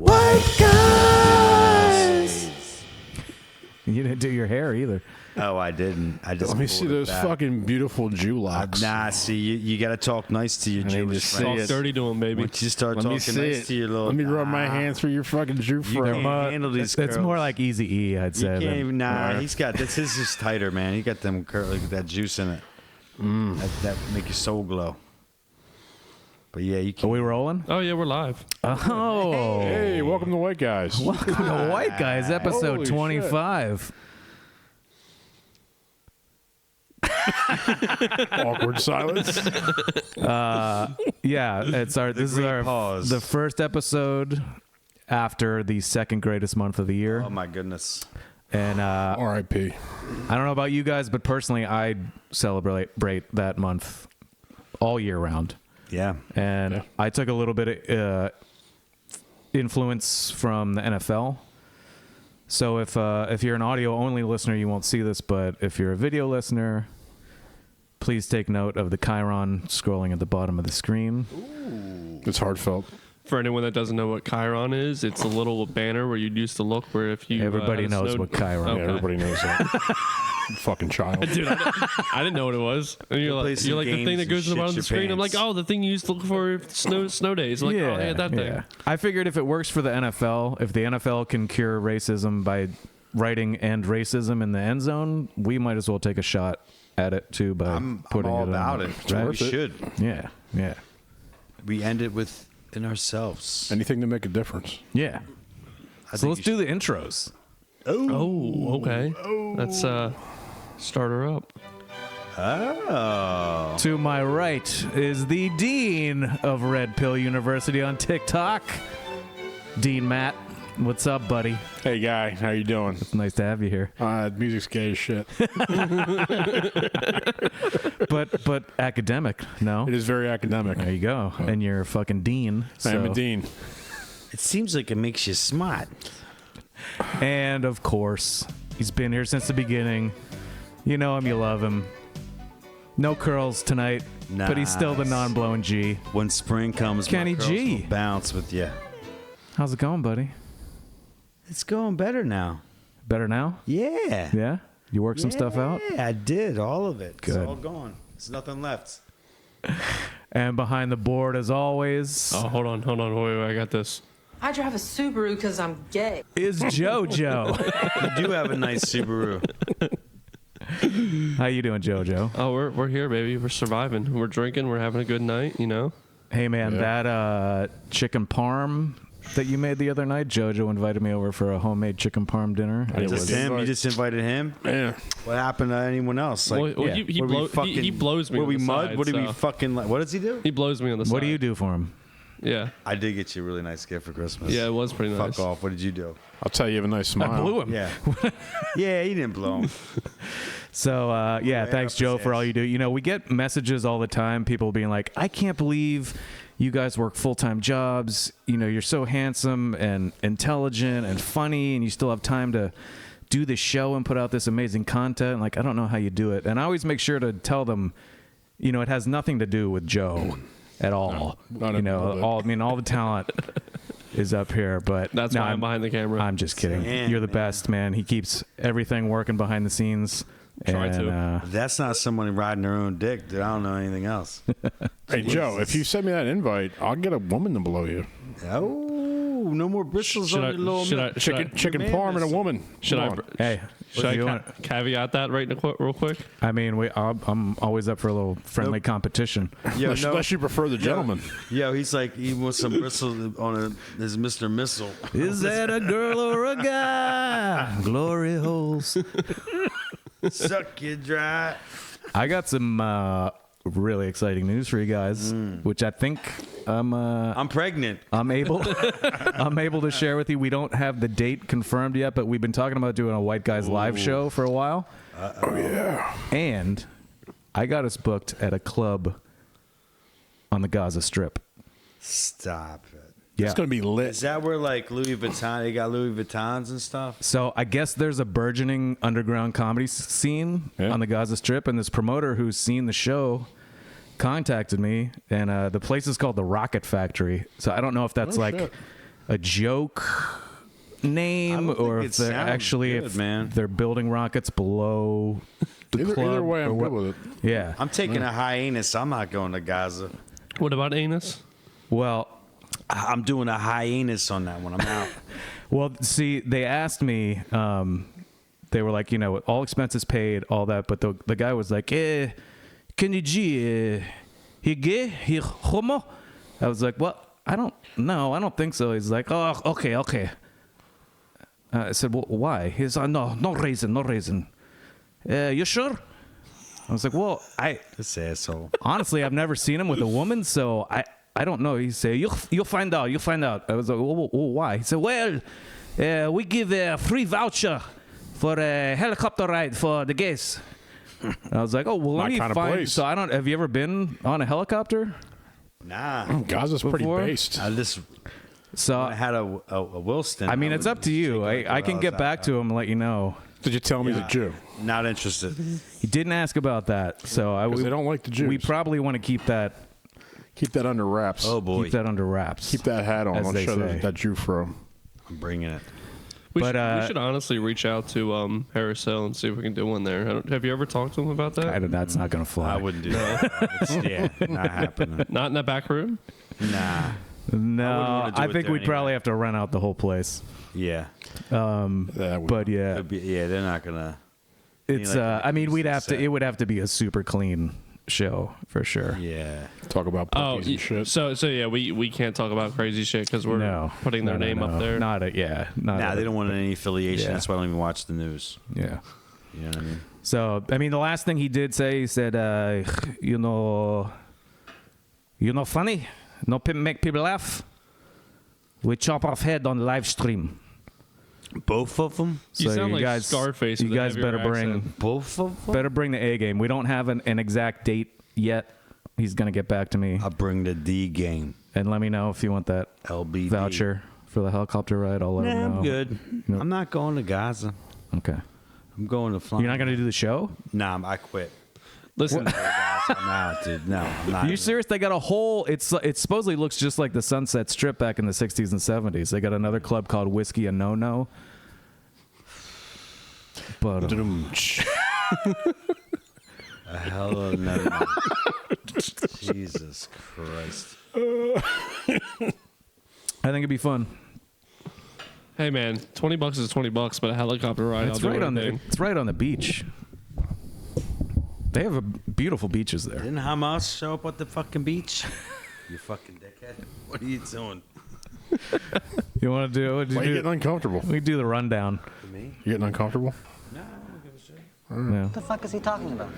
White guys. You didn't do your hair either. Oh, I didn't. I just Let me see those fucking beautiful Jew locks. Nah, see, you got to talk nice to your Jewish see friends. it. Talk dirty to him, baby. Once you start Let me talking see nice it. to your little... Let me rub my hand through your fucking Jew You friend. can't handle these It's curls. more like Easy E, I'd You say. can't than- even, he's got... His is tighter, man. He got them like that juice in it. That make your soul glow. But yeah, you Are can't... we rolling? Oh, yeah, we're live. Oh. Hey, welcome to White Guys. Welcome to White Guys, episode Holy 25. Awkward silence. Yeah, this is great our pause. the first episode after the second greatest month of the year. Oh, my goodness. And R.I.P. I don't know about you guys, but personally, I celebrate that month all year round. Yeah. And I took a little bit of influence from the NFL. So if you're an audio-only listener, you won't see this, but if you're a video listener, please take note of the Chyron scrolling at the bottom of the screen. It's heartfelt. For anyone that doesn't know what Chyron is, it's a little banner where you used to look where if you... Everybody had a knows snow- what Chyron Okay. Yeah, everybody knows that. Fucking child. Dude, I didn't know what it was. And you're play like, some the thing games that goes to and the bottom of the shit your screen. I'm like, pants. oh, the thing you used to look for snow days. I'm like, oh, yeah, that thing. I figured if it works for the NFL, if the NFL can cure racism by writing "end racism" in the end zone, we might as well take a shot at it too by I'm putting all it about on. it. Right? We should. Yeah, yeah, We end it within ourselves. Anything to make a difference. yeah. I So think let's you do the intros. Oh, okay. Let's start her up. Oh. To my right is the Dean of Red Pill University on TikTok, Dean Matt. What's up, buddy? Hey, guy. How you doing? It's nice to have you here. Music's gay as shit. But academic, no? It is very academic. There you go. And you're a fucking dean. I am so- a dean. It seems like it makes you smart. And of course, he's been here since the beginning. You know him, you love him. No curls tonight, but he's still the Nice. non-blowing G. When spring comes, Kenny my curls G. will bounce with you. How's it going, buddy? It's going better now. Better now? Yeah. Yeah? You worked some stuff out? Yeah, I did. All of it. Good. It's all gone. There's nothing left. And behind the board, as always, Oh, hold on. Wait, I got this. I drive a Subaru because I'm gay. is JoJo. You do have a nice Subaru. How you doing, JoJo? Oh, we're here, baby. We're surviving. We're drinking. We're having a good night, you know? Hey, man, that chicken parm that you made the other night, JoJo invited me over for a homemade chicken parm dinner. It Just was him? You just invited him? Yeah. What happened to anyone else? Like, Well, yeah. he were we he blows me Were on we the mud? side, What did we so- fucking like? What does he do? He blows me on the side. What do you do for him? Yeah. I did get you a really nice gift for Christmas. Yeah, it was pretty nice. Fuck off. What did you do? I'll tell you, you have a nice smile. I blew him. Yeah. Yeah, he didn't blow him. So, yeah, Way thanks, up Joe, his for all ass. you do. You know, we get messages all the time, people being like, I can't believe you guys work full-time jobs. You know, you're so handsome and intelligent and funny, and you still have time to do this show and put out this amazing content. Like, I don't know how you do it. And I always make sure to tell them, you know, it has nothing to do with Joe at all. not You a know, little bit. all the talent is up here, but That's no, why I'm behind the camera. I'm just kidding. Damn, You're the man. best, man. He keeps everything working behind the scenes. Try and, to. That's not someone riding their own dick, dude. I don't know anything else. Hey, Joe, if you send me that invite, I'll get a woman to blow you. Oh, no more bristles Should on I- your little should I- milk. Chicken, chicken man, parm and a listen. woman. Should Come I? on. Hey, Should I you want- caveat that right real quick? I mean, I'm always up for a little friendly competition. Yo, Unless, no. unless you prefer the gentleman. Yo, he's like, he wants some bristles on his Mr. Missile. Is that a girl or a guy? Glory holes. Suck you dry. I got some really exciting news for you guys, which I think I'm pregnant. I'm able to share with you. We don't have the date confirmed yet, but we've been talking about doing a White Guys live show for a while. Oh, yeah. And I got us booked at a club on the Gaza Strip. Stop it. Yeah. It's going to be lit. Is that where like Louis Vuitton? They got Louis Vuittons and stuff. So I guess there's a burgeoning underground comedy scene Yeah. on the Gaza Strip, and this promoter who's seen the show contacted me, and the place is called the Rocket Factory. So I don't know if that's Oh, like shit. a joke name or if they're actually man. they're building rockets below the club. Either way, I'm or good with it. Yeah. I'm taking a hyenas. I'm not going to Gaza. What about anus? Well, I'm doing a hyenas on that one. I'm out. well, see, they asked me. They were like, all expenses paid, all that. But the guy was like, can you he gay? He homo? I was like, well, I don't know. I don't think so. He's like, oh, okay. I said, well, why? He's like, no reason. You sure? I was like, well, This asshole. honestly, I've never seen him with a woman, so I don't know. He said, you'll find out. I was like, well, why? He said, well, we give a free voucher for a helicopter ride for the gays. I was like, oh, well, let My me kind of find. place. So have you ever been on a helicopter? Nah. Gaza's pretty Before? based. I just So I had a Wilston. I mean, it's up to you. I can get back to him and let you know. Did you tell him he's a Jew? Not interested. He didn't ask about that, so Because they don't like the Jews. we probably want to keep that under wraps. Oh boy, keep that under wraps. Keep that hat on. As I'll they show say. that Jew fro. I'm bringing it. We But, should honestly reach out to Harris Hill and see if we can do one there. Have you ever talked to him about that? That's not going to fly. I wouldn't do that. It's, not happening. Not in that back room? Nah. No, wanna do I it think there we'd probably anyway. have to rent out the whole place. Yeah. But yeah, They're not gonna. it's. like I mean, we'd have to. set. It would have to be a super clean show for sure. Yeah. Talk about puppies and shit. so yeah, we can't talk about crazy shit because we're No, putting their name up there. Not a yeah. Not Nah, a, they don't want any affiliation. Yeah. That's why I don't even watch the news. Yeah. You know what I mean? So I mean, the last thing he did say, he said, funny, make people laugh. We chop off head on live stream. Both of them. You So sound like guys, Scarface. You with a guys heavier better bring. accent. Both of them. Better bring the A game. We don't have an exact date yet. He's gonna get back to me I'll bring the D game. and let me know if you want that LBD voucher for the helicopter ride. I'll let him know. I'm good. No. I'm not going to Gaza. Okay. I'm going to Plumber. You're not gonna do the show? Nah, I quit. Listen, I'm out, dude. No, I'm not. Are you serious? They got a whole. It supposedly looks just like the Sunset Strip back in the '60s and '70s. They got another club called Whiskey and No No. But A hell of a no. Jesus Christ. I think it'd be fun. hey man, $20 is $20, but a helicopter ride. It's I'll do right on the. anything. It's right on the beach. They have beautiful beaches there. Didn't Hamas show up at the fucking beach? You fucking dickhead. What are you doing? You want to do? What Why are you do? getting uncomfortable? We do the rundown. Me? You getting uncomfortable? No, I don't give a shit. Yeah. What the fuck is he talking about?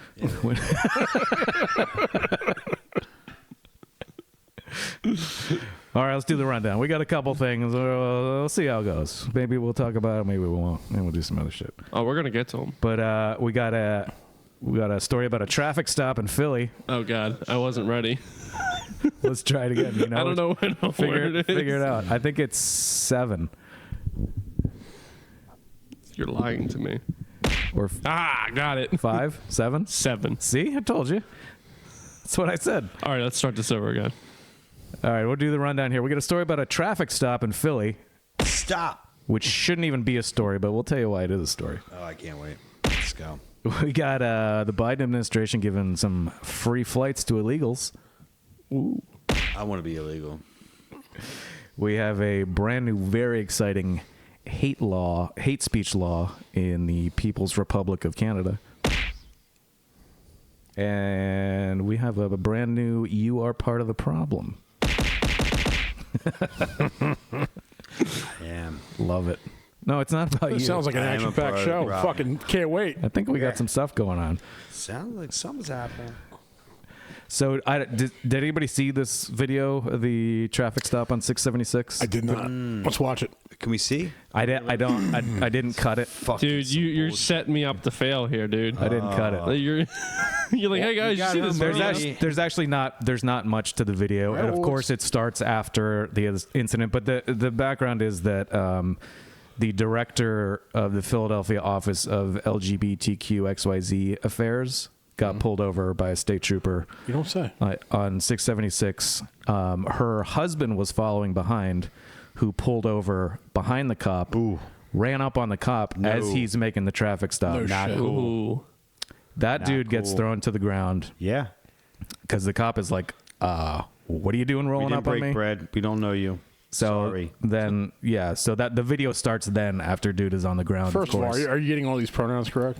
All right, let's do the rundown. We got a couple things. We'll see how it goes. Maybe we'll talk about it. Maybe we won't. Maybe we'll do some other shit. Oh, we're gonna get to them. But we got a story about a traffic stop in Philly. Oh god, I wasn't ready. Let's try it again. You know, I don't know when Figure it is. it out. I think it's 7 You're lying to me. or Got it. 5, 7. 7. See, I told you. That's what I said. All right, let's start this over again. All right, we'll do the rundown here. We got a story about a traffic stop in Philly, Stop. which shouldn't even be a story, but we'll tell you why it is a story. Oh, I can't wait. Let's go. We got the Biden administration giving some free flights to illegals. I want to be illegal. We have a brand new, very exciting hate speech law in the People's Republic of Canada. And we have a brand new "You Are Part of the Problem." I am. Love it. No, it's not about you. It sounds like an I am a action-packed part of show. the problem. Fucking can't wait. I think we got some stuff going on. Sounds like something's happening. So, did anybody see this video of the traffic stop on 676? I did not. Let's watch it. Can we see? I didn't cut it. Dude, you're setting me up to fail here, dude. I didn't cut it. You're like, hey guys, you see this There's video? actually not much to the video, and of well, course it starts after the incident. But the background is that the director of the Philadelphia office of LGBTQXYZ affairs got pulled over by a state trooper You don't say. on 676. Her husband was following behind, who pulled over behind the cop, ran up on the cop as he's making the traffic stop. No Not shit. cool. Ooh. That dude gets cool. thrown to the ground Yeah. because the cop is like, what are you doing We rolling didn't up on break me? bread. We don't know you. So Sorry. then, so that the video starts then after dude is on the ground. First of all, course. are you getting all these pronouns correct?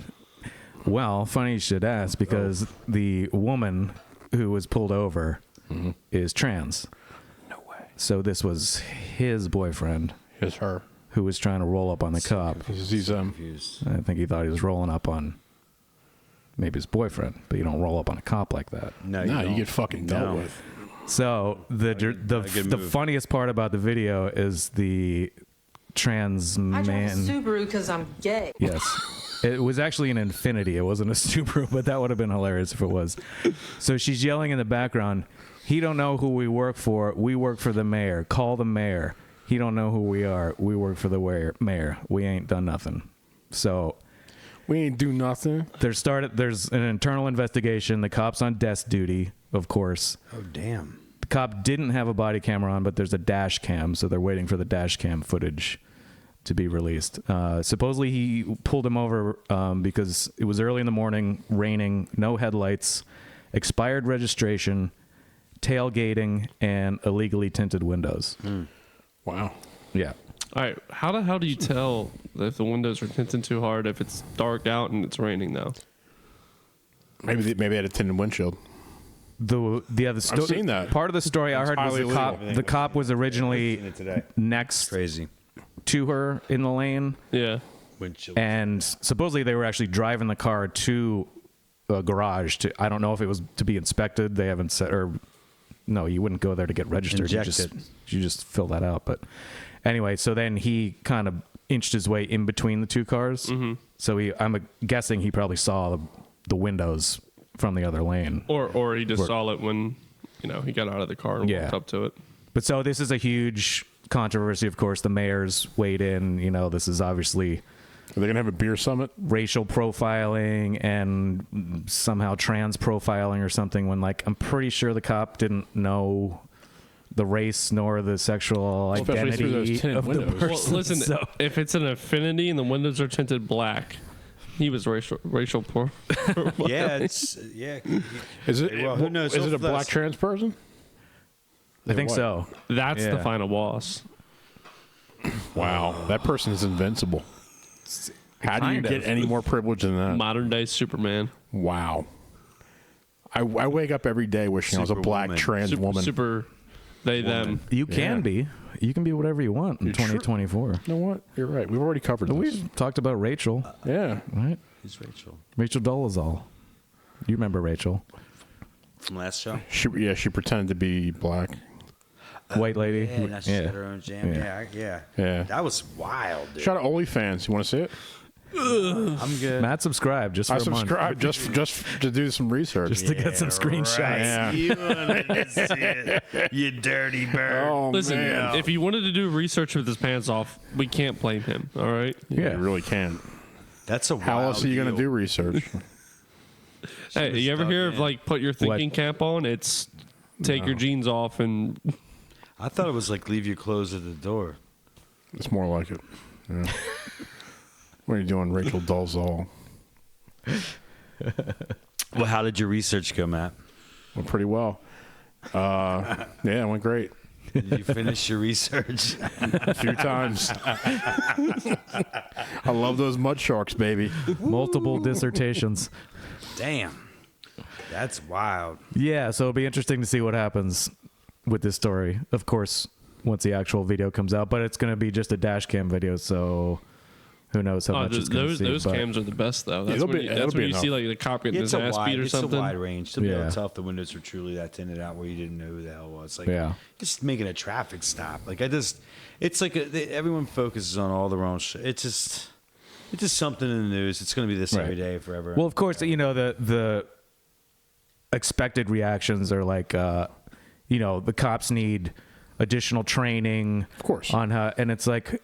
Well, funny you should ask because the woman who was pulled over is trans. No way. So this was his boyfriend It's her. who was trying to roll up on the cop. He's Confused. I think he thought he was rolling up on maybe his boyfriend, but you don't roll up on a cop like that. No, you don't. get fucking dealt No. with. So the good the move. funniest part about the video is the trans I drive a man. Subaru because I'm gay. Yes. It was actually an Infinity. It wasn't a Subaru, but that would have been hilarious if it was. So she's yelling in the background, he don't know who we work for. We work for the mayor. Call the mayor. He don't know who we are. We work for the mayor. We ain't done nothing. So We ain't do nothing. there's an internal investigation. The cop's on desk duty, of course. Oh, damn. The cop didn't have a body camera on, but there's a dash cam, so they're waiting for the dash cam footage to be released. Supposedly he pulled him over because it was early in the morning, raining, no headlights, expired registration, tailgating, and illegally tinted windows. Wow. Yeah. All right. How the hell do you tell if the windows are tinted too hard if it's dark out and it's raining though? Maybe they had a tinted windshield. I've seen that. Part of the story I heard was highly the cop was originally Seen it today. next Crazy. to her in the lane. Yeah. Windshield. And supposedly they were actually driving the car to a garage I don't know if it was to be inspected. They haven't said, or no, you wouldn't go there to get registered. Inject You just fill that out. But anyway, so then he kind of inched his way in between the two cars. Mm-hmm. So I'm guessing he probably saw the windows from the other lane. Or he just saw it when, he got out of the car and walked up to it. But so this is a huge controversy, of course. The mayor's weighed in. This is obviously Are they going to have a beer summit? racial profiling and somehow trans profiling or something when, I'm pretty sure the cop didn't know the race nor the sexual Especially through those identity tinted of the windows. Well, person. listen, So- if it's an Infinity and the windows are tinted black, he was racial poor. Yeah, Is it? Well, who knows? Is it a Hopefully black trans person? I think What? so. That's the Yeah. final boss. Wow, that person is invincible. How do you Kind get of. any more privilege than that? Modern day Superman. Wow. I wake up every day wishing I was a black Superwoman. trans woman. Super they, them. You can be. You can be whatever you want in You're true. 2024. You know what? You're right. We've already covered this. We talked about Rachel, Yeah. right? Who's Rachel? Rachel Dolezal. You remember Rachel? From last show? She pretended to be black. White lady? Yeah, now she had her own jam. Yeah. Yeah. That was wild, dude. Shout out OnlyFans. You want to see it? I'm good. Matt subscribed just for I a month. subscribed just to do some research. Just to get some screenshots. Yeah. You wanted to see it, you dirty bird. Oh, Listen, man. if he wanted to do research with his pants off, we can't blame him. All right. Yeah. You really can. That's a wild How else are you going to deal. do research? Hey, you ever stuck hear of in. put your thinking cap on? It's take your jeans off and I thought it was like leave your clothes at the door. It's more like it. Yeah. What are you doing, Rachel Dolezal? Well, how did your research go, Matt? Went pretty well. Yeah, it went great. Did you finish your research? A few times. I love those mud sharks, baby. Multiple dissertations. Damn. That's wild. Yeah, so it'll be interesting to see what happens with this story. Of course, once the actual video comes out, but it's going to be just a dash cam video, so who knows how much it's going to see. those but- cams are the best though. That's it'll when be- you, it'll that's be when you see enough. like the cop getting It's his a ass beat or it's a something. wide range to be able Yeah. to tell if the windows were truly that tinted out where you didn't know who the hell it was. Like, Yeah. just making a traffic stop. Like, it's like everyone focuses on all the wrong shit. It's just something in the news. It's going to be this every Right. day forever. Well, of course, the expected reactions are like, the cops need additional training, Of course. on how, and it's like,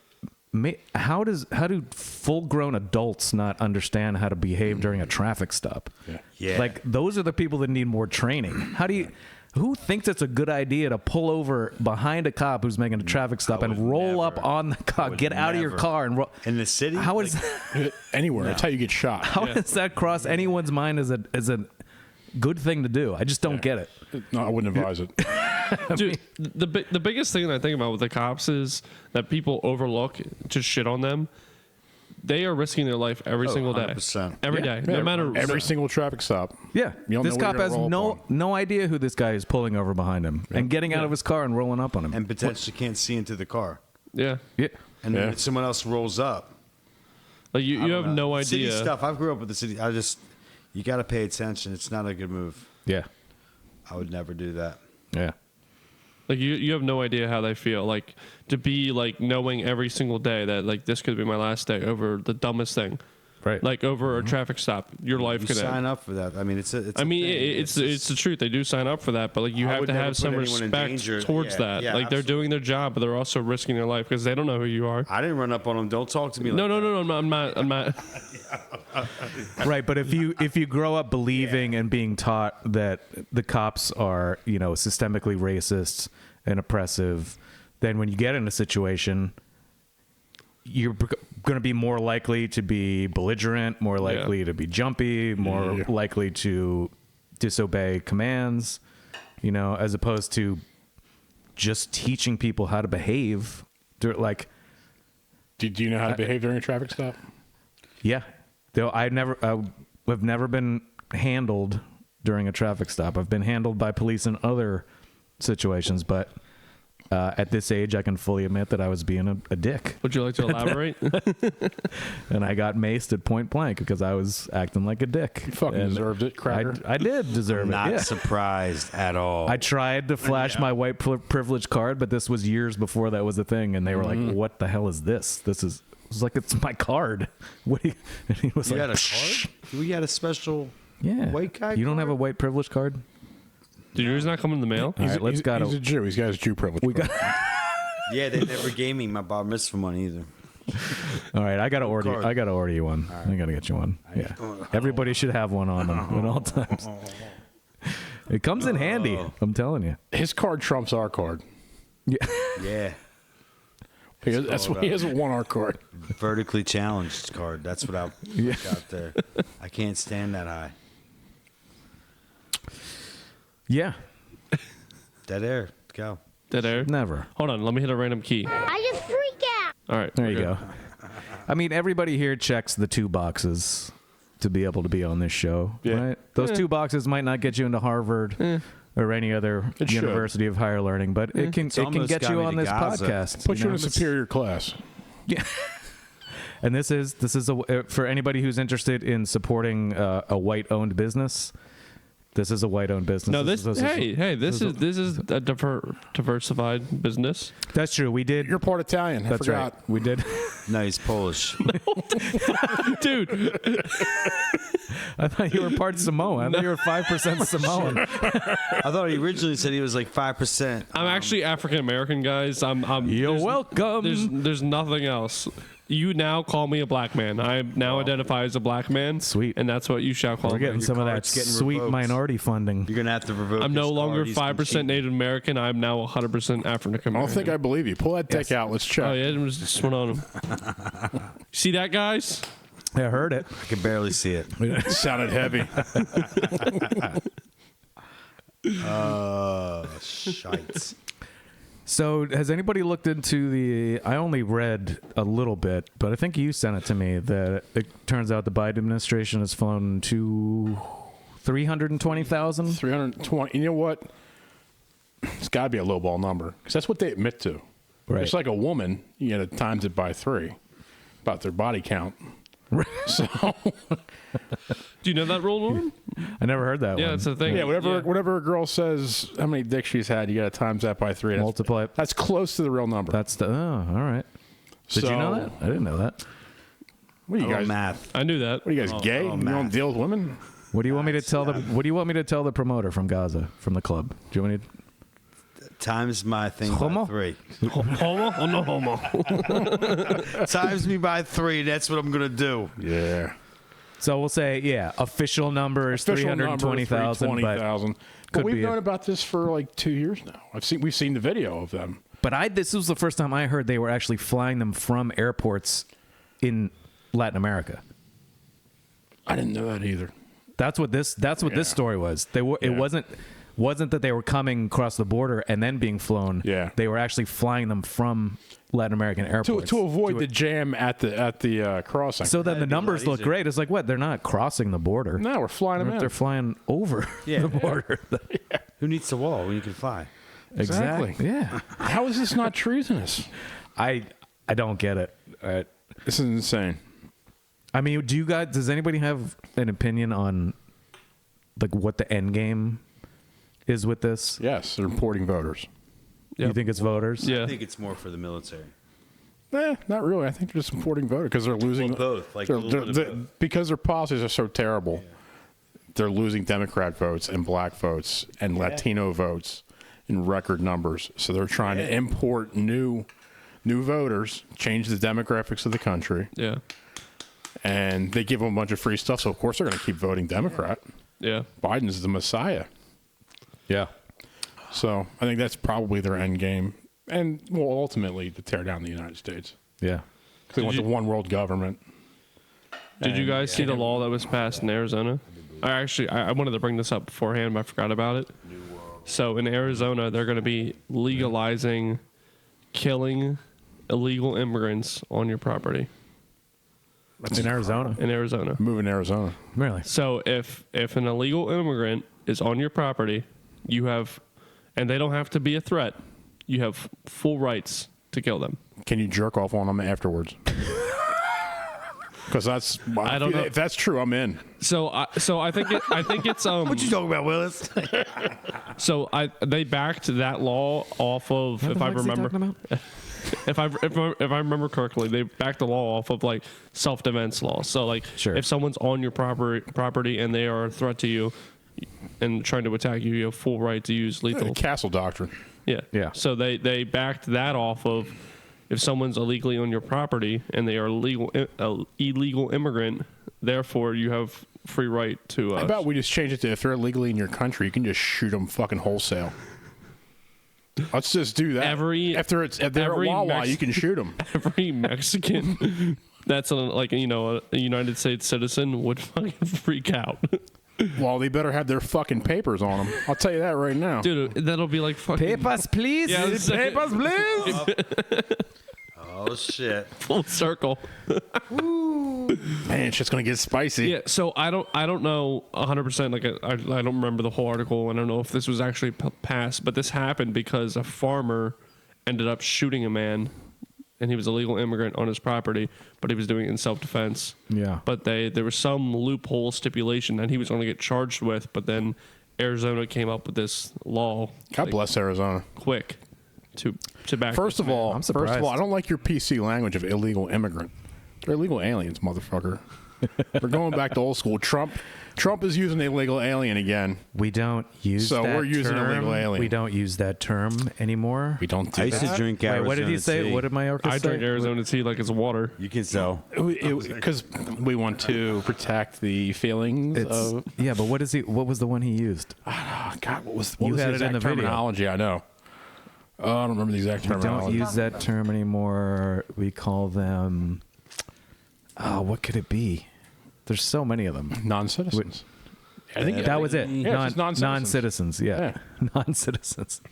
how do full-grown adults not understand how to behave during a traffic stop? Yeah. Yeah. Like those are the people that need more training. How do you? Who thinks it's a good idea to pull over behind a cop who's making a traffic stop and roll up on the cop, get out of your car and roll? In the city? How is Anywhere. That's how you get shot. how does that cross anyone's mind as a good thing to do? I just don't get it. No, I wouldn't advise it. Dude, the biggest thing that I think about with the cops is that people overlook to shit on them. They are risking their life every single day. 100%. Every day. Yeah, No matter. every single traffic stop. Yeah, You don't this know what cop you're has gonna roll up no idea who this guy is pulling over behind him and getting out of his car and rolling up on him. And potentially can't see into the car. Yeah. Yeah. And then if someone else rolls up. Like you have no idea. City stuff. I grew up with the city. You got to pay attention. It's not a good move. Yeah. I would never do that. Yeah. Like you have no idea how they feel. Like to be like knowing every single day that like this could be my last day over the dumbest thing. Right. Like over a traffic stop, your life You could sign end. up for that. I mean, it's a I mean, thing. it's the truth. They do sign up for that, but like you I have would to never have put some anyone in respect danger. towards Yeah, that. yeah, Like they're doing their job, but they're also risking their life because they don't know who you are. I didn't run up on them. Don't talk to me like No. I'm not. Right, but if you grow up believing and being taught that the cops are, systemically racist and oppressive, then when you get in a situation, you're going to be more likely to be belligerent, more likely to be jumpy, more likely to disobey commands, as opposed to just teaching people how to behave. Like, Do you know how to behave during a traffic stop? yeah, though I have never been handled during a traffic stop. I've been handled by police in other situations, but at this age, I can fully admit that I was being a dick, Would you like to elaborate? and I got maced at point blank because I was acting like a dick. You fucking deserved it, cracker. I did deserve Not it. Yeah. surprised at all. I tried to flash my white privilege card, but this was years before that was a thing, and they were like, "What the hell is this? This is." I was like, "It's my card." What? And he was you like, had a card? We had a special "Yeah, white guy You don't card? have a white privilege card? Did yours not come in the mail? All right, let's go. He's a Jew. He's got his Jew privilege. Yeah, they never gave me my bar mitzvah money either. All right, I gotta order. card. I gotta order you one. I gotta get you one. Yeah, everybody should have one on them at all times. It comes in handy. I'm telling you. His card trumps our card. Yeah. Yeah. That's why he has a 1R card. Vertically challenged card. That's what I got there. I can't stand that high. Yeah. Dead air. Go. Dead air. Never. Hold on. Let me hit a random key. I just freak out. All right. There we're you good. go. I mean, everybody here checks the 2 boxes to be able to be on this show, right? Those 2 boxes might not get you into Harvard or any other It should. university of higher learning, but it can almost get got you me on to this Gaza. podcast. Put you in know? a superior class. Yeah. And this is for anybody who's interested in supporting a white-owned business. This is a white-owned business. No, this is a diversified business. That's true. We did. You're part Italian. I That's forgot. right. We did. No, he's Polish. Dude, I thought you were part Samoan. I thought you were 5% Samoan. I thought he originally said he was like 5%. I'm actually African American, guys. You're there's- welcome. There's nothing else. You now call me a black man. I now identify as a black man. Sweet. And that's what you shall call We're me. getting some of that card's getting sweet revoked. minority funding. You're going to have to revoke I'm his no longer card. He's been 5% cheating. Native American. I'm now 100% African I don't American. think I believe you. Pull that dick out. Let's check. Oh, yeah, it was just went on him. See that, guys? I heard it. I can barely see it. It sounded heavy. Shite. So, has anybody looked into the? I only read a little bit, but I think you sent it to me that it turns out the Biden administration has flown to 320,000. 320. You know what? It's got to be a lowball number because that's what they admit to. Right. It's like a woman. You got to times it by 3 about their body count. So Do you know that rule, Norman? I never heard that Yeah, one. it's the thing. yeah, whatever a girl says, how many dicks she's had, you got to times that by 3. Multiply. That's close to the real number. That's the. Oh, all right. Did you know that? I didn't know that. What are you Oh, guys? math. I knew that. What are you guys gay? You don't math. deal with women? What do you want me to tell the? What do you want me to tell the promoter from Gaza from the club? Do you want me to? Times my thing Homo? by 3. Homo or no homo? Times me by 3. That's what I'm going to do. Yeah. So we'll say, official number is 320,000. 320,000. But could we've be known about this for like 2 years now. We've seen the video of them. But this was the first time I heard they were actually flying them from airports in Latin America. I didn't know that either. That's what this story was. It wasn't that they were coming across the border and then being flown. Yeah. They were actually flying them from Latin American airports To avoid the jam at the crossing. So then the numbers look great. It's like, what? They're not crossing the border. No, we're flying them in. They're flying over the border. Who needs the wall when you can fly? Exactly. Yeah. How is this not treasonous? I don't get it. This is insane. I mean, does anybody have an opinion on like what the end game is with this? Yes, they're importing voters. You think it's voters? Yeah. I think it's more for the military. Not really. I think they're just supporting voters because they're losing both. Like a little bit of both. Because their policies are so terrible. Yeah. They're losing Democrat votes and black votes and Latino votes in record numbers. So they're trying to import new voters, change the demographics of the country. Yeah. And they give them a bunch of free stuff. So of course they're going to keep voting Democrat. Yeah. Biden's the messiah. Yeah. So I think that's probably their end game. And, well, ultimately, to tear down the United States. Yeah. Because they want the one world government. Did you guys see the law that was passed in Arizona? I wanted to bring this up beforehand, but I forgot about it. So in Arizona, they're going to be legalizing killing illegal immigrants on your property. In Arizona. In Arizona. Moving to Arizona. Really? So if an illegal immigrant is on your property, you have, and they don't have to be a threat, you have full rights to kill them. Can you jerk off on them afterwards? Because I don't know if that's true. I'm in. So I think it's What you talking about, Willis? So they backed that law off of, if I remember, if I remember correctly, they backed the law off of like self-defense law. So like, if someone's on your property and they are a threat to you and trying to attack you, you have full right to use lethal. The Castle Doctrine. Yeah. So they backed that off of if someone's illegally on your property and they are illegal immigrant, therefore you have free right to. How about we just change it to if they're illegally in your country, you can just shoot them fucking wholesale. Let's just do that. If they're at Wawa, you can shoot them. Every Mexican that's a United States citizen would fucking freak out. Well, they better have their fucking papers on them. I'll tell you that right now. Dude, that'll be like fucking... Papers, please. Yeah, papers, please. Oh, shit. Full circle. Man, it's just going to get spicy. Yeah, so I don't know 100%. Like, I don't remember the whole article. I don't know if this was actually passed, but this happened because a farmer ended up shooting a man, and he was a legal immigrant on his property, but he was doing it in self-defense. Yeah. But there was some loophole stipulation that he was going to get charged with, but then Arizona came up with this law. God bless Arizona. Quick to back. First of all, surprised. I don't like your PC language of illegal immigrant. They're illegal aliens, motherfucker. We're going back to old school. Trump is using illegal alien again. We don't use that we're using term. illegal alien. We don't use that term anymore. We don't do I used that. to drink Wait, Arizona what did he say? tea. What did Mayorkas I say? drink Arizona tea like it's water. You can sell. Because we want to protect the feelings of... Yeah, but what was the one he used? Oh, God, what was You the had it in exact the video. terminology? I know. I don't remember the exact We don't terminology. use that term anymore. We call them... Oh, what could it be? There's so many of them. Non-citizens. I think That was it. Yeah, it's just non-citizens. Non-citizens. Yeah. Non-citizens.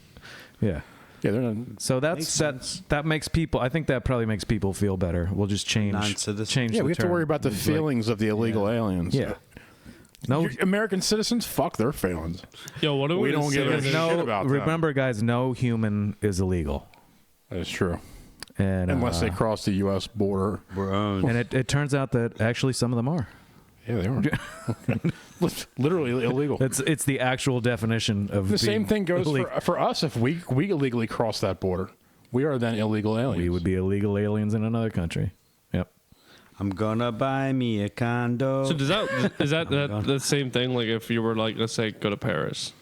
Yeah. Yeah, they're not... So that makes people. I think that probably makes people feel better. We'll just change. Non-citizens. Change. Yeah, the we have to term. worry about the feelings of the illegal aliens. Yeah. No. Your American citizens, fuck their feelings. Yo, what do We we don't give a shit about that. Remember, guys, no human is illegal. That is true. And Unless they cross the U.S. border. We're owned. And it turns out that actually some of them are. Yeah, they are. Literally illegal. It's the actual definition of The same being thing goes illegal. for us. If we illegally cross that border, we are then illegal aliens. We would be illegal aliens in another country. Yep. I'm gonna buy me a condo. So is that the same thing? Like if you were like, let's say, go to Paris,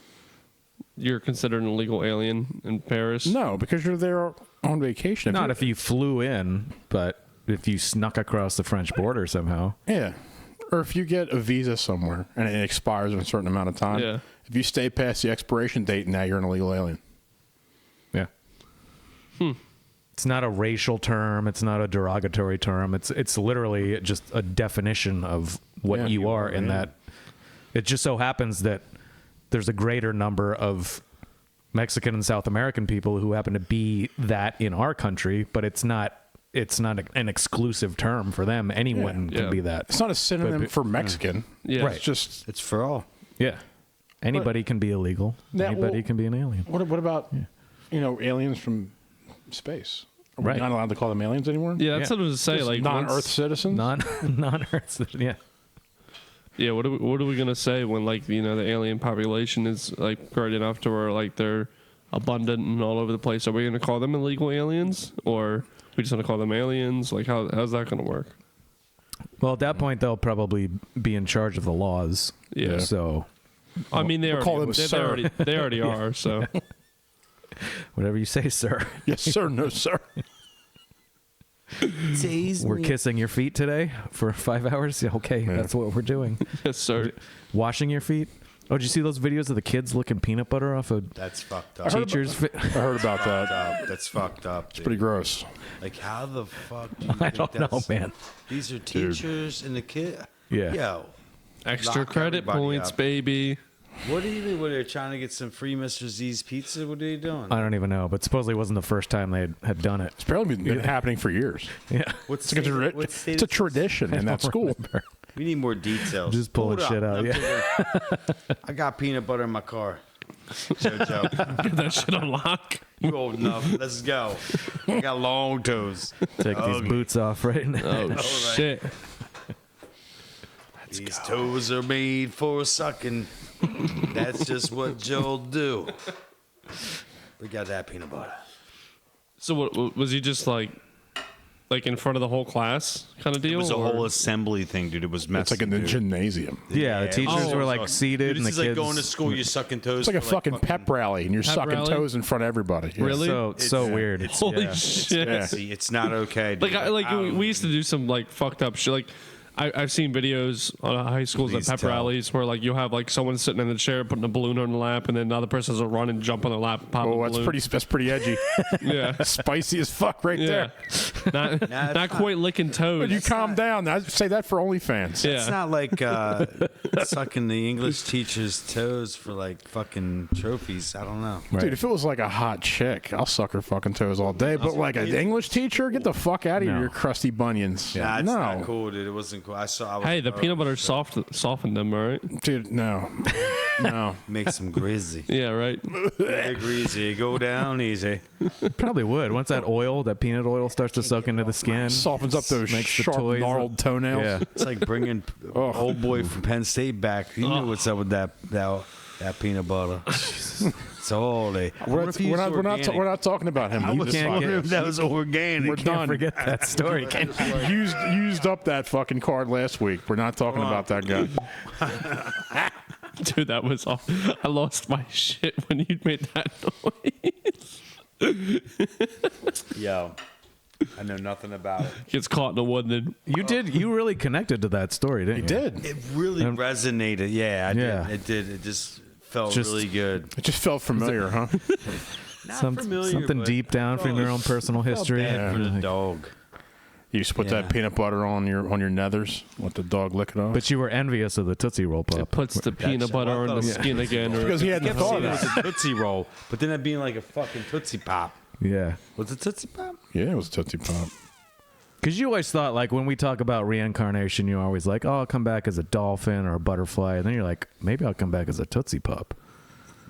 you're considered an illegal alien in Paris? No, because you're there on vacation. Not if you flew in, but if you snuck across the French border somehow. Yeah. Or if you get a visa somewhere and it expires in a certain amount of time, Yeah. if you stay past the expiration date, now you're an illegal alien. Yeah. It's not a racial term. It's not a derogatory term. It's literally just a definition of what you are in that. It just so happens that there's a greater number of Mexican and South American people who happen to be that in our country, but it's not an exclusive term for them. Anyone can be that. It's not a synonym for Mexican. Yeah. Right. It's just It's for all. Yeah. Anybody can be illegal. Now, Anybody well, can be an alien. what about aliens from space? Are we Right. not allowed to call them aliens anymore? Yeah, that's what I was to say. Just Like non-Earth citizens. Non-Earths. Yeah. Yeah, what are we gonna say when the alien population is like great enough to where like they're abundant and all over the place? Are we gonna call them illegal aliens, or we just gonna call them aliens? Like how's that gonna work? Well, at that point, they'll probably be in charge of the laws. Yeah. So I mean, they call them they sir. already are. So whatever you say, sir. Yes, sir. No, sir. We're kissing your feet today for 5 hours. Yeah, okay, that's what we're doing. yes, sir. Washing your feet. Oh, did you see those videos of the kids licking peanut butter off of That's fucked up. teachers? I heard about that. That's fucked up. Dude. Pretty gross. Like, how the fuck do you I think don't know, that's- man. These are teachers and the kid. Yeah. Yo, Extra Lock credit everybody points, up. baby. what do you mean? What, they're trying to get some free Mr. Z's pizza? What are they doing? I don't even know, but supposedly it wasn't the first time they had done it. It's apparently been happening for years. Yeah. What's It's, like it's a tradition in that school. We need more details. Just pulling Hold shit up. out, I'm yeah. thinking, I got peanut butter in my car. Joe, Get that shit on lock. you old enough. Let's go. I got long toes. Take these boots off right now. Oh shit. These toes are made for sucking. That's just what Joe'll do. We got that peanut butter. So what was he just like in front of the whole class kind of deal? It was a or- whole assembly thing, dude. It was messy. It's like in the dude. gymnasium. Yeah, the teachers Oh, were like so- seated, Dude, and the this is kids. like going to school. You're sucking toes. It's like a for, fucking pep rally, and you're Pep sucking rally? toes in front of everybody. Yeah. Really? So weird. Holy shit. Yeah. See, it's not okay. Dude. Like we used to do some like fucked up shit. Like I've seen videos on high schools Please at pep tell. rallies where like you'll have like someone sitting in the chair putting a balloon on the lap, and then another person will run and jump on the lap and pop Oh, a that's balloon. that's pretty edgy. Yeah. Spicy as fuck right Yeah. there. Not not- quite licking toes. But you calm down. I say that for OnlyFans. Yeah. It's not like sucking the English teacher's toes for like fucking trophies. I don't know. Dude, if it was like a hot chick, I'll suck her fucking toes all day. But like an English teacher, get the fuck out of here, No. your crusty bunions. Nah, it's no, not cool, dude. It wasn't cool. I was, Hey, the peanut butter softened them, all right? dude, no, no. makes them greasy. Yeah, right. They're greasy. Go down easy. Probably would. Once that oil, that peanut oil, starts to soak into the skin, Softens up those Makes the sharp, toys gnarled toenails. Yeah. It's like bringing old boy from Penn State back. He knew what's up with that peanut butter. It's all they. We're not talking about him. I was can't wondering get- if that was organic. We're done. Forget that story. Used up that fucking card last week. We're not talking about that guy. Dude, that was off. I lost my shit when you made that noise. Yo, I know nothing about it. Gets caught in the wood and then You really connected to that story, didn't you? Did It really resonated. Yeah, I Yeah. did. It did. It just felt Just- really good. it just felt familiar, huh? Not Something but deep down from your own personal felt history. bad for the Like- dog. You used to put Yeah. that peanut butter on your nethers, let the dog lick it off. But you were envious of the Tootsie Roll Pop. it puts the peanut butter on the skin again. Or, because he hadn't Kept thought saying of it was that. a Tootsie Roll, but then it being like a fucking Tootsie Pop. Yeah. Was it Tootsie Pop? Yeah, it was Tootsie Pop. Because you always thought, like, when we talk about reincarnation, you're always like, oh, I'll come back as a dolphin or a butterfly. And then you're like, maybe I'll come back as a Tootsie Pop.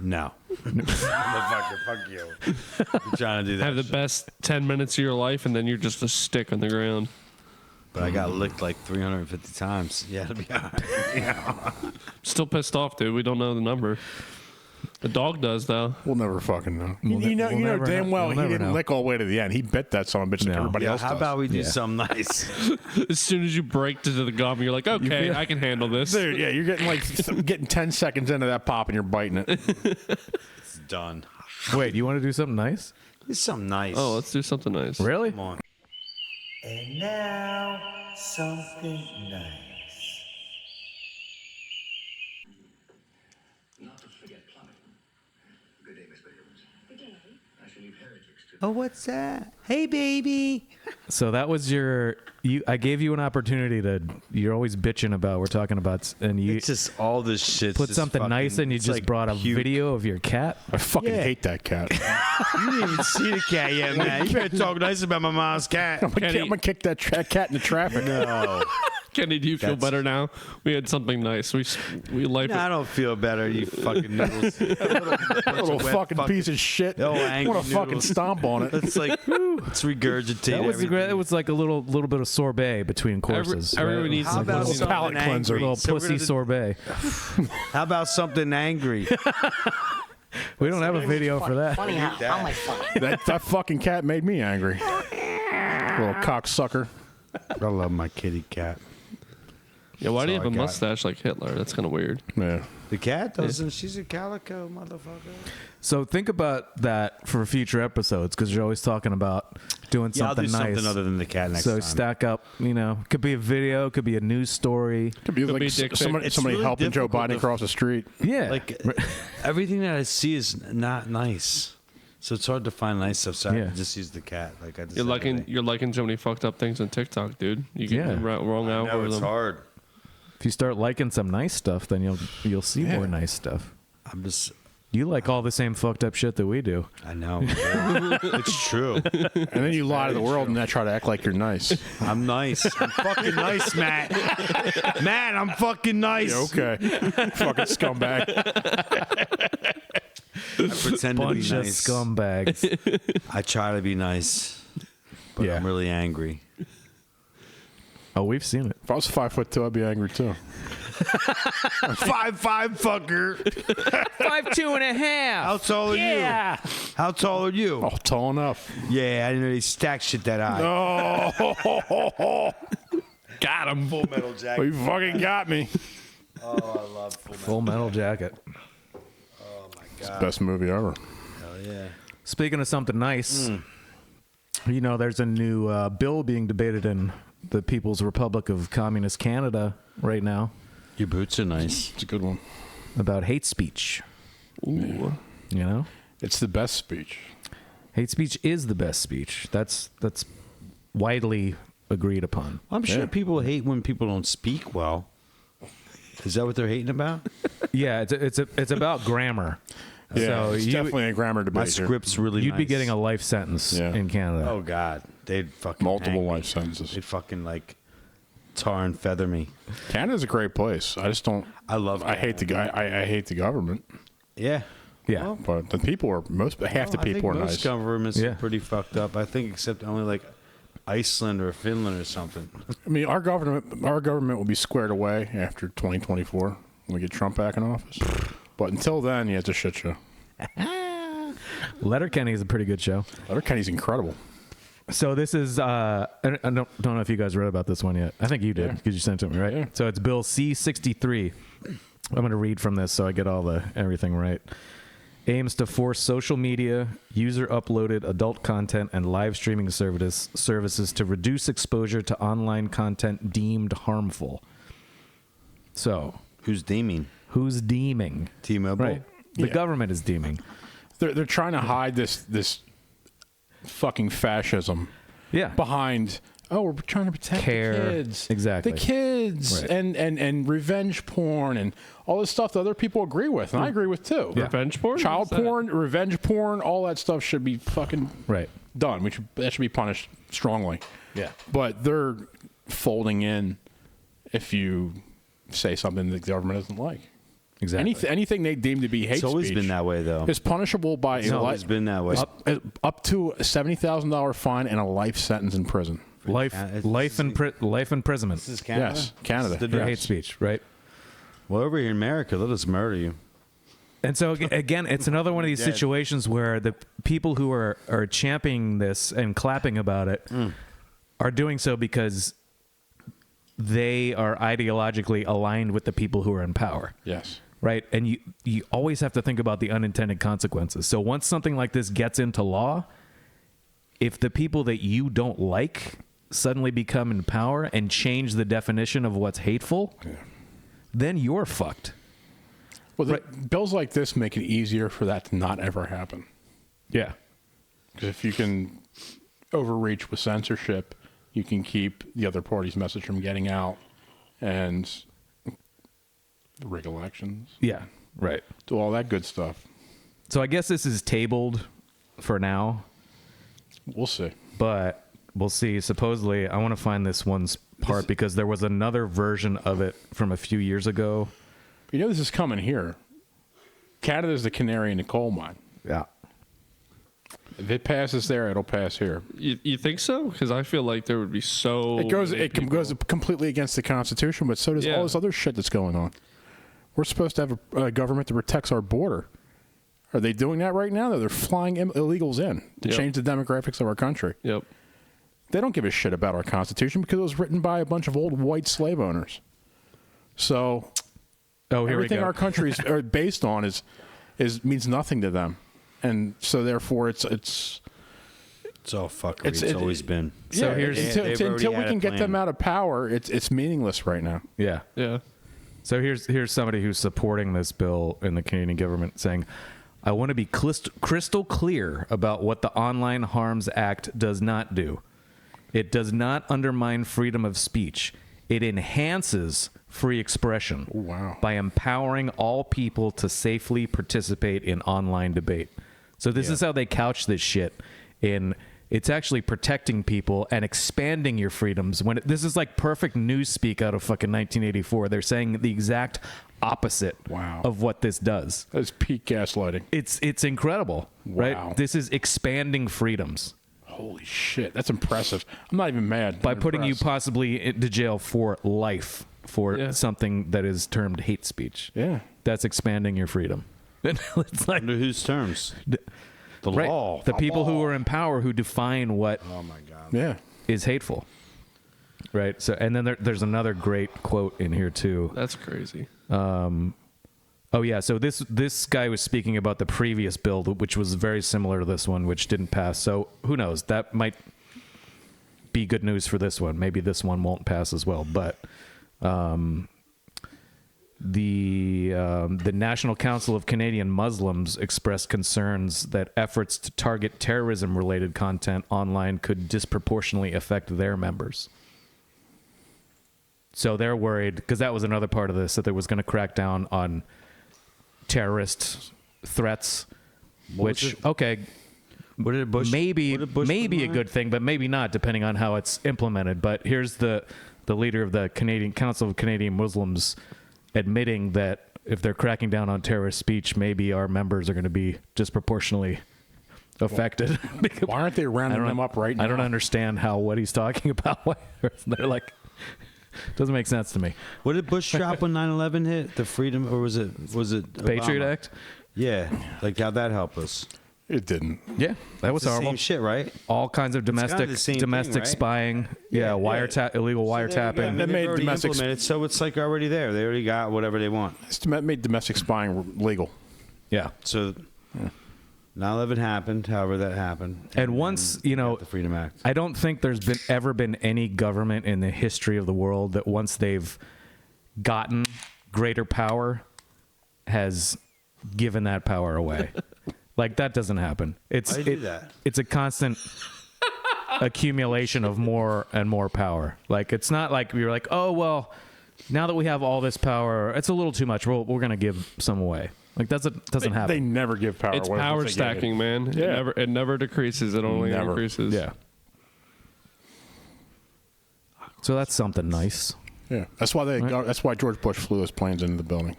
No. Motherfucker, fuck you. You're trying to do that. have the shit. best 10 minutes of your life, and then you're just a stick on the ground. But I got licked like 350 times. Yeah, to be honest. Still pissed off, dude. We don't know the number. The dog does, though. We'll never fucking know. We'll you know, we'll you know never damn know. well We'll he never didn't know. lick all the way to the end. He bit that son of a bitch like No. everybody Yeah, else how does. about we do Yeah. something nice? As soon as you break to the gum, you're like, okay, feel- I can handle this. Dude, yeah, you're getting like getting 10 seconds into that pop and you're biting it. It's done. Wait, you want to do something nice? It's something nice. Oh, let's do something nice. Really? Come on. And now, something nice. Oh, what's that? Hey, baby. So that was I gave you an opportunity to. You're always bitching about. We're talking about, and you It's just all this shit. put something nice, and you just brought a video of your cat. I fucking hate that cat. You didn't even see the cat yet, man. You better talk nice about my mom's cat. I'm gonna kick that cat in the traffic. No. Kenny, do you feel better now? We had something nice. We like I don't feel better, you fucking noodles. Little fucking piece of shit. Oh, I angry want to fucking noodles. stomp on it. It's like, it's regurgitate That was everything. it was like a little bit of sorbet between courses. everyone right? needs How some about pussy. something palate cleanser. angry? A little So we're pussy gonna- sorbet. How about something angry? We don't have a video for that. Funny how am I funny? That fucking cat made me angry. Little cocksucker. I love my kitty cat. Yeah, why do you all have a I got. mustache like Hitler? That's kind of weird. Yeah. The cat doesn't. She's a calico motherfucker. So think about that for future episodes because you're always talking about doing Yeah, I'll something do nice. something other than the cat next so time. stack up, could be a video, could be a news story. Could be Could like be dick pic. somebody It's really helping Joe difficult Biden to- across the street. Yeah. Like everything that I see is not nice, so it's hard to find nice stuff. So Yeah. I just use the cat. Like I just You're liking so many fucked up things on TikTok, dude. You get Yeah. the wrong No, algorithm. it's hard. if you start liking some nice stuff, then you'll see more nice stuff. I'm just. You like all the same fucked up shit that we do. I know. It's true. And then you lie to the world and then try to act like you're nice. I'm nice. I'm fucking nice, Matt. Matt, I'm fucking nice. Yeah, okay. Fucking scumbag. I pretend to be Bunch of nice. scumbags. I try to be nice, but Yeah. I'm really angry. Oh, we've seen it. If I was 5'2", I'd be angry too. 5'5", fucker. 5'2.5". How tall are you? How tall are you? Oh, tall enough. Yeah, I didn't know they stack shit that high. Oh, Got him. Full Metal oh, Jacket. you fucking got me. Oh, I love Full Metal. Full Metal Jacket. Oh my god. Best movie ever. Hell yeah. Speaking of something nice, there's a new bill being debated in the People's Republic of Communist Canada right now Your boots are nice. It's a good one. about hate speech. Ooh. It's the best speech. Hate speech is the best speech. That's widely agreed upon. I'm sure Yeah. people hate when people don't speak well. Is that what they're hating about? Yeah, it's about grammar. Yeah, so it's definitely a grammar debate. My here. script's really you'd be nice. getting a life sentence Yeah. in Canada. Oh god. They'd fucking Multiple hang me. life sentences. They'd fucking like tar and feather me. Canada's a great place. I just don't. I love I hate the guy. I hate the government. Yeah. Yeah. Well, But the people are half the I think people are most nice. governments Yeah. are pretty fucked up. I think except only like Iceland or Finland or something. I mean, our government will be squared away after 2024 when we get Trump back in office. But until then, yeah, it's a shit show. Letterkenny is a pretty good show. Letterkenny's incredible. So this is I don't know if you guys read about this one yet. I think you did Yeah. because you sent it to me, right? Yeah. So it's Bill C-63. I'm going to read from this so I get everything right. Aims to force social media, user-uploaded adult content, and live streaming services to reduce exposure to online content deemed harmful. So, Who's deeming? who's deeming? T-Mobile. Right. The Yeah. government is deeming. They're trying to hide this fucking fascism Yeah. behind. Oh, we're trying to protect Care. the kids. Exactly. The kids Right. and revenge porn and all this stuff that other people agree with, and I agree with too. Yeah. Revenge porn? Child What's that? porn, revenge porn, all that stuff should be fucking Right. done. That should be punished strongly. Yeah. But they're folding in if you say something that the government doesn't like. Exactly. Anything they deem to be hate It's always speech been that way though. is punishable by It's always been that way. up to a $70,000 fine and a life sentence in prison. Life imprisonment This is Canada. Yes, Canada. This is the for difference. hate speech, right? Well, over here in America, they'll just murder you. And so again, it's another one of these Dead. situations where the people who are championing this and clapping about it are doing so because they are ideologically aligned with the people who are in power. Yes. Right? And you always have to think about the unintended consequences. So once something like this gets into law, if the people that you don't like suddenly become in power and change the definition of what's hateful, then you're fucked. Well, bills like this make it easier for that to not ever happen. Yeah. Because if you can overreach with censorship, you can keep the other party's message from getting out and rig elections. Yeah, right. Do all that good stuff. So I guess this is tabled for now, We'll see. but we'll see. Supposedly, I want to find this one's part because there was another version of it from a few years ago. You know this is coming here. Canada's the canary in the coal mine. Yeah. If it passes there, it'll pass here. You think so? Because I feel like there would be so. It goes many goes completely against the Constitution, but so does all this other shit that's going on. We're supposed to have a government that protects our border. Are they doing that right now? They're flying illegals in to change the demographics of our country. Yep. They don't give a shit about our Constitution because it was written by a bunch of old white slave owners. So everything our countries are based on is means nothing to them, and so therefore it's all fuckery. It's always been. So here's until we can get them out of power, it's meaningless right now. Yeah. Yeah. So here's somebody who's supporting this bill in the Canadian government saying, I want to be crystal clear about what the Online Harms Act does not do. It does not undermine freedom of speech. It enhances free expression by empowering all people to safely participate in online debate. So this is how they couch this shit in it's actually protecting people and expanding your freedoms. This is like perfect news speak out of fucking 1984. They're saying the exact opposite of what this does. That's peak gaslighting. It's incredible, right? This is expanding freedoms. Holy shit, that's impressive. I'm not even mad. By putting you possibly into jail for life for something that is termed hate speech. Yeah. That's expanding your freedom. It's like, under whose terms? The right, law. the people who are in power who define what is hateful. Right. So, and then there's another great quote in here too. That's crazy. Oh yeah. So this guy was speaking about the previous bill, which was very similar to this one, which didn't pass. So who knows? That might be good news for this one. Maybe this one won't pass as well. But the National Council of Canadian Muslims expressed concerns that efforts to target terrorism-related content online could disproportionately affect their members. So they're worried, because that was another part of this, that there was going to crack down on terrorist threats, which, okay, maybe a good thing, but maybe not, depending on how it's implemented. But here's the leader of the Canadian Council of Canadian Muslims admitting that if they're cracking down on terrorist speech, maybe our members are going to be disproportionately affected. Why aren't they rounding them up right now? I don't understand what he's talking about. They're like, doesn't make sense to me. What did Bush drop when 9/11 hit? The freedom, or was it Patriot Obama? Act? Yeah, like how'd that help us? It didn't. Yeah, that was It's the horrible. same shit, right? All kinds of domestic thing, right? spying. Yeah, illegal wiretapping. That made domestic so it's like already there. They already got whatever they want. It's made domestic spying legal. Yeah. So 9/11 happened, however that happened. And once, the Freedom Act. I don't think there's ever been any government in the history of the world that once they've gotten greater power has given that power away. Like, that doesn't happen. It's a constant accumulation of more and more power. Like, it's not like we were like, oh, well, now that we have all this power, it's a little too much. We're going to give some away. Like, doesn't happen. They never give power. It's power stacking, man. Yeah. It never decreases. It only increases. Yeah. So that's something nice. Yeah, that's why that's why George Bush flew his planes into the building.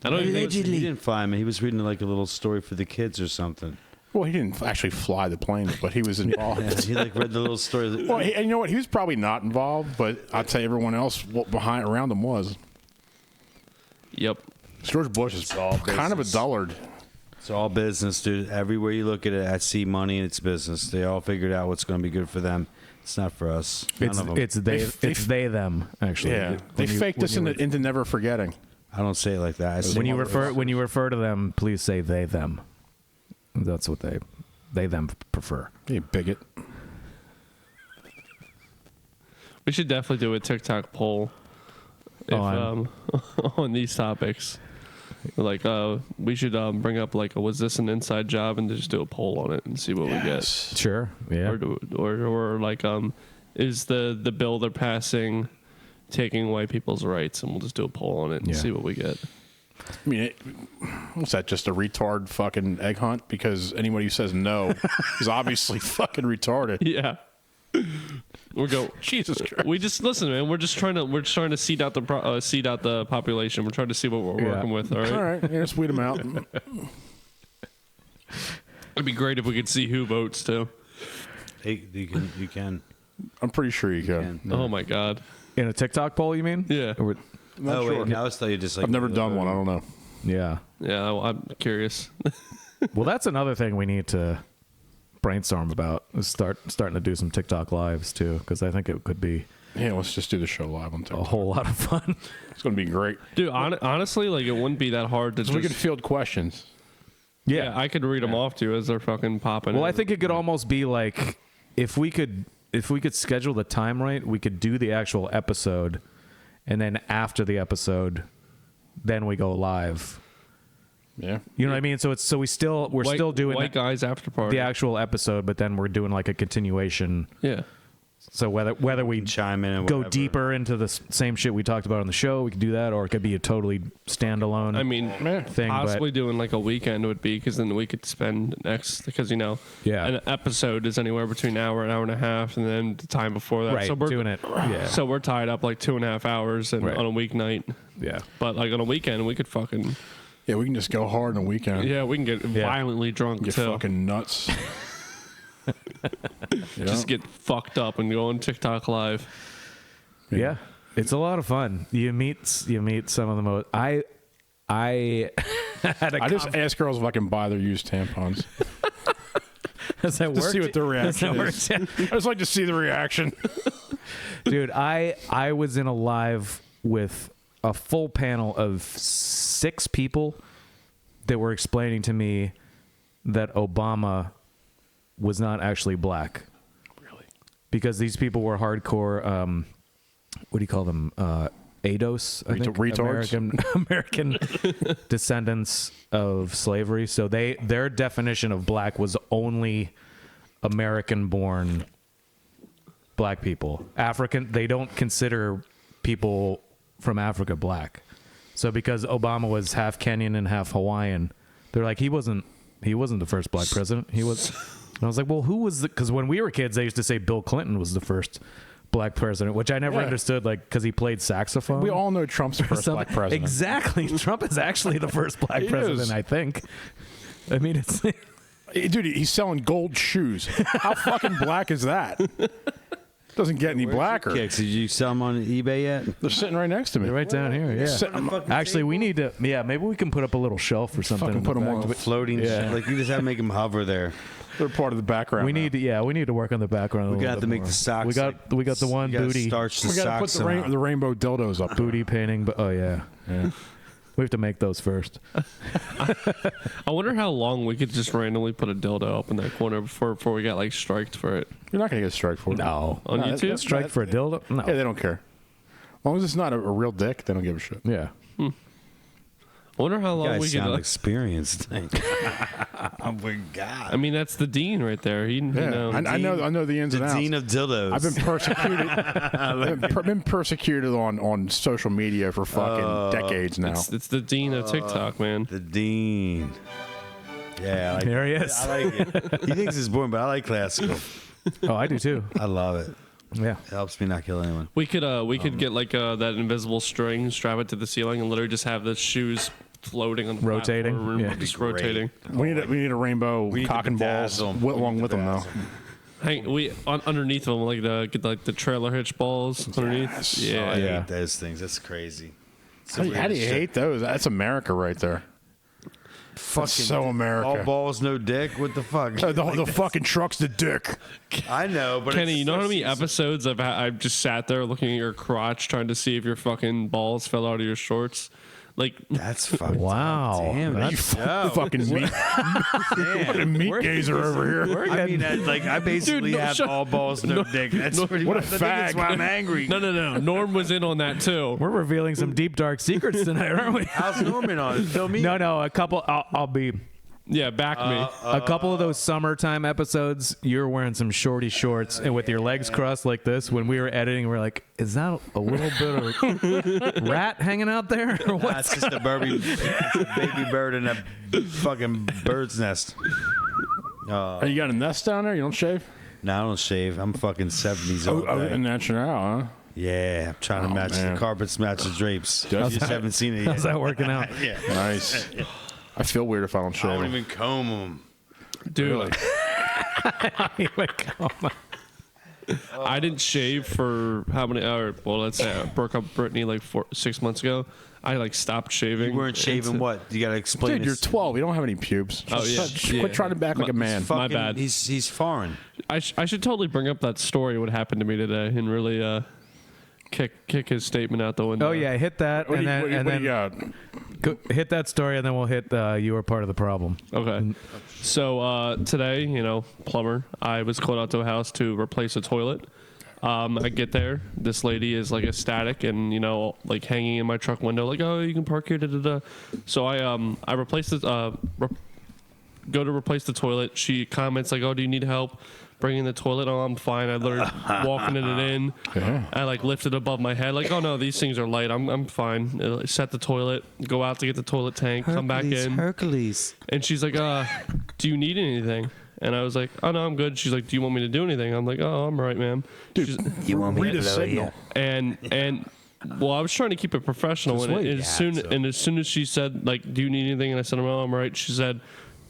I don't He didn't fly him. He was reading like a little story for the kids or something. Well, he didn't actually fly the planes, but he was involved. Yeah, he like read the little story. Well, and you know what? He was probably not involved, but I'll tell you, everyone else around him was. Yep. George Bush is kind of a dullard. It's all business, dude. Everywhere you look at it, I see money and it's business. They all figured out what's going to be good for them. It's not for us. It's they them actually. Yeah, they faked us into never forgetting. I don't say it like that. When you refer to them, please say they them. That's what they them prefer. You bigot. We should definitely do a TikTok poll on these topics. Like, we should bring up like, was this an inside job, and just do a poll on it and see what we get. Sure. Yeah. Or like, is the bill they're passing taking away people's rights, and we'll just do a poll on it and see what we get. I mean, what's that? Just a retard fucking egg hunt? Because anybody who says no is obviously fucking retarded. Yeah. Jesus Christ. We just listen, man. We're trying to seed out the population. We're trying to see what we're working with. All right. All right. Yeah, just weed them out. It'd be great if we could see who votes too. Hey, you can. I'm pretty sure you can. Oh my God. In a TikTok poll, you mean? Yeah. Or, Not sure. Wait, now let's tell you just like I've never done one. I don't know. yeah. Yeah. I'm curious. Well, that's another thing we need to brainstorm about. Is starting to do some TikTok lives too, because I think it could be Yeah, let's just do the show live on a TikTok. whole lot of fun. It's going to be great. Dude, honestly, like it wouldn't be that hard to So we can field questions. Yeah, I could read them off to you as they're fucking popping. Well, in. I think it could almost be like if we could schedule the time right, we could do the actual episode, and then after the episode, then we go live. Yeah. You know what I mean? So we're still doing White Guys after party. the actual episode, but then we're doing like a continuation. Yeah. So whether we chime in and go whatever. deeper into the same shit we talked about on the show, we could do that, or it could be a totally standalone. I mean, thing, possibly doing like a weekend would be, because then we could spend because an episode is anywhere between an hour and a half, and then the time before that. right, So we're doing it. Yeah. So we're tied up like 2.5 hours on a weeknight. Yeah. But like on a weekend, we could fucking Yeah, we can just go hard on a weekend. we can get violently drunk Get too. fucking nuts. Just get fucked up and go on TikTok live. Yeah, it's a lot of fun. You meet some of the most. I had a I just ask girls if I can buy their used tampons. Has that To worked? see what their reaction Has is. that worked? I just like to see the reaction. Dude, I was in a live with a full panel of 6 people that were explaining to me that Obama was not actually black. Really? Because these people were hardcore, what do you call them? ADOS, I think. Retards? American descendants of slavery. So their definition of black was only American-born black people. African, they don't consider people from Africa black. So because Obama was half Kenyan and half Hawaiian, they're like, he wasn't the first black president. He was. And I was like, well, who was because when we were kids, they used to say Bill Clinton was the first black president, which I never understood, like, because he played saxophone. We all know Trump's the first black president. Exactly. Trump is actually the first black president, I think. I mean, it's... Dude, he's selling gold shoes. How fucking black is that? Doesn't get any blacker. Kicks? Did you sell them on eBay yet? They're sitting right next to me. right down here, yeah. Actually, we need to... Yeah, maybe we can put up a little shelf or something. Fucking put them on Floating. Yeah. Like you just have to make them hover there. They're part of the background. We need to work on the background. We got to make the socks. We got the one booty Starch the We gotta put socks. the rainbow dildos up. booty painting, but oh yeah. We have to make those first. I wonder how long we could just randomly put a dildo up in that corner before we got like striked for it. You're not gonna get a strike for it. No, On YouTube? strike for a dildo. No. Yeah, they don't care. As long as it's not a real dick, they don't give a shit. Yeah. I wonder how You long guys we could. sound experienced. Oh my god! I mean, that's the dean right there. He, Yeah, I know the ins the and outs. dean of dildos. I've been persecuted. I've been persecuted on social media for fucking decades now. It's the dean of TikTok, man. the dean. Yeah, I like There he it. is. I like it. He thinks it's boring, but I like classical. Oh, I do too. I love it. Yeah. It helps me not kill anyone. We could get like that invisible string, strap it to the ceiling, and literally just have the shoes floating on the Rotating? platform, Yeah. just Great. rotating. We need a rainbow need cock to and balls bedazzle 'em. along with them though. Underneath them, like the trailer hitch balls underneath. Yes. Yeah, I Yeah. hate those things. That's crazy. How do you hate those? That's America right there. That's so America. All balls, no dick. What the fuck? The fucking truck's the dick. I know, but Kenny, it's you know how many it's- episodes I've just sat there looking at your crotch trying to see if your fucking balls fell out of your shorts? Like That's fucking Wow. Damn, that's dope. Fucking meat, fucking meat gazer over here. I mean, I basically Dude, no, have shut- all balls, no dick. That's pretty what a much. I think that's fag. why I'm angry. no. Norm was in on that too. We're revealing some deep dark secrets tonight, aren't we? How's Norman on? Fill me. No, a couple. I'll be. Yeah, back me. A couple of those summertime episodes, you were wearing some shorty shorts and with your legs crossed like this. When we were editing, we were like, "Is that a little bit of rat hanging out there, or what?" That's just a baby bird in a fucking bird's nest. Oh, you got a nest down there? You don't shave? No, I don't shave. I'm fucking 70s all day. Natural, huh? Yeah, I'm trying to match man. the carpets, match the drapes. You just haven't seen it yet. How's that working out? Yeah. Nice. I feel weird if I don't I shave. don't them. even comb them. Dude, I didn't shave for how many hours? Well, let's say I broke up with Brittany like 6 months ago. I like stopped shaving. You weren't shaving what? You got to explain Dude, you're this. 12. You don't have any pubes. Oh, yeah. Quit trying to act like a man. My bad. He's foreign. I should totally bring up that story, what happened to me today, and really kick his statement out the window. Oh yeah, hit that, What and do then you and then got? hit that story, and then we'll hit you were part of the problem. Okay. So today, plumber, I was called out to a house to replace a toilet. I get there, this lady is like ecstatic and like hanging in my truck window, like, oh, you can park here. Da, da, da. So I replaced it. Go to replace the toilet. She comments like, oh, do you need help bringing the toilet? Oh, I'm fine. I literally walking it in. Yeah. I like lift it above my head, like, oh no, these things are light. I'm fine. Set the toilet, go out to get the toilet tank, come back in. Hercules. And she's like, do you need anything? And I was like, oh no, I'm good. She's like, do you want me to do anything? I'm like, oh, I'm all right, ma'am. Dude, You want me read to a blow signal. And well, I was trying to keep it professional, Just and wait. as soon as she said, like, do you need anything? And I said, oh, I'm all right. She said,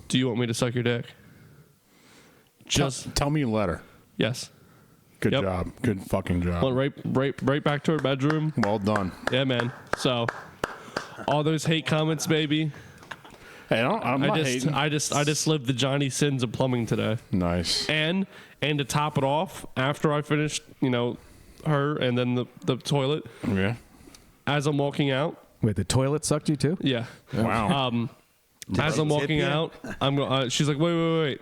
do you want me to suck your dick? Just Tell me you let her. yes. Good Yep. job. Good fucking job. Went right back to her bedroom. Well done. Yeah, man. So all those hate comments, baby. Hey, I'm not hating. I just lived the Johnny sins of plumbing today. Nice. And to top it off, after I finished, her and then the toilet, Yeah. as I'm walking out, Wait, the toilet sucked you too? yeah. Wow. As I'm walking out, she's like, wait.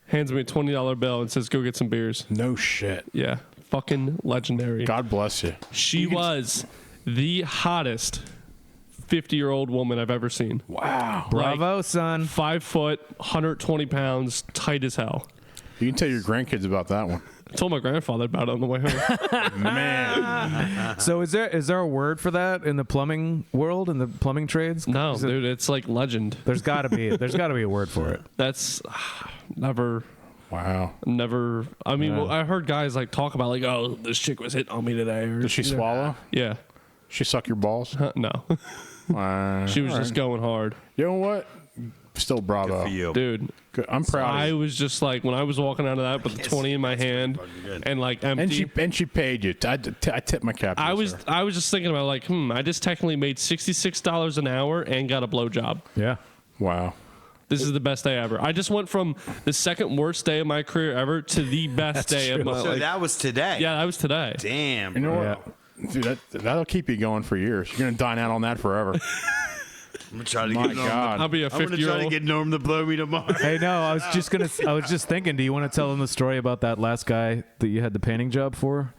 Hands me a $20 bill and says, go get some beers. No shit. Yeah. Fucking legendary. God bless you. She was the hottest 50-year-old woman I've ever seen. Wow. Bravo, son. 5 foot, 120 pounds, tight as hell. You can tell your grandkids about that one. I told my grandfather about it on the way home. Man. So is there a word for that in the plumbing world, in the plumbing trades? No, Is it- dude, it's like legend. There's got to be a word for it. That's never. Wow. I mean, Yeah. well, I heard guys like talk about like, oh, this chick was hitting on me today. Or, Did she swallow? Yeah. She suck your balls? No. She was just going hard. You know what? Still bravo. For you. Dude, Good. I'm proud I of you. was just like, when I was walking out of that with the 20 in my hand good. and like empty. And she paid you. I tipped my cap. to I you, was sir. I was just thinking about like, I just technically made $66 an hour and got a blowjob. Yeah. Wow. This is the best day ever. I just went from the second worst day of my career ever to the best day of my So life. that was today. Yeah, that was today. Damn. You know bro. what? Dude, that'll keep you going for years. You're gonna dine out on that forever. I'm gonna try to My get Norm. God. I'll be a I'm gonna try to 50-year-old. get Norm to blow me tomorrow. Hey, no, I was just thinking, do you want to tell them the story about that last guy that you had the painting job for,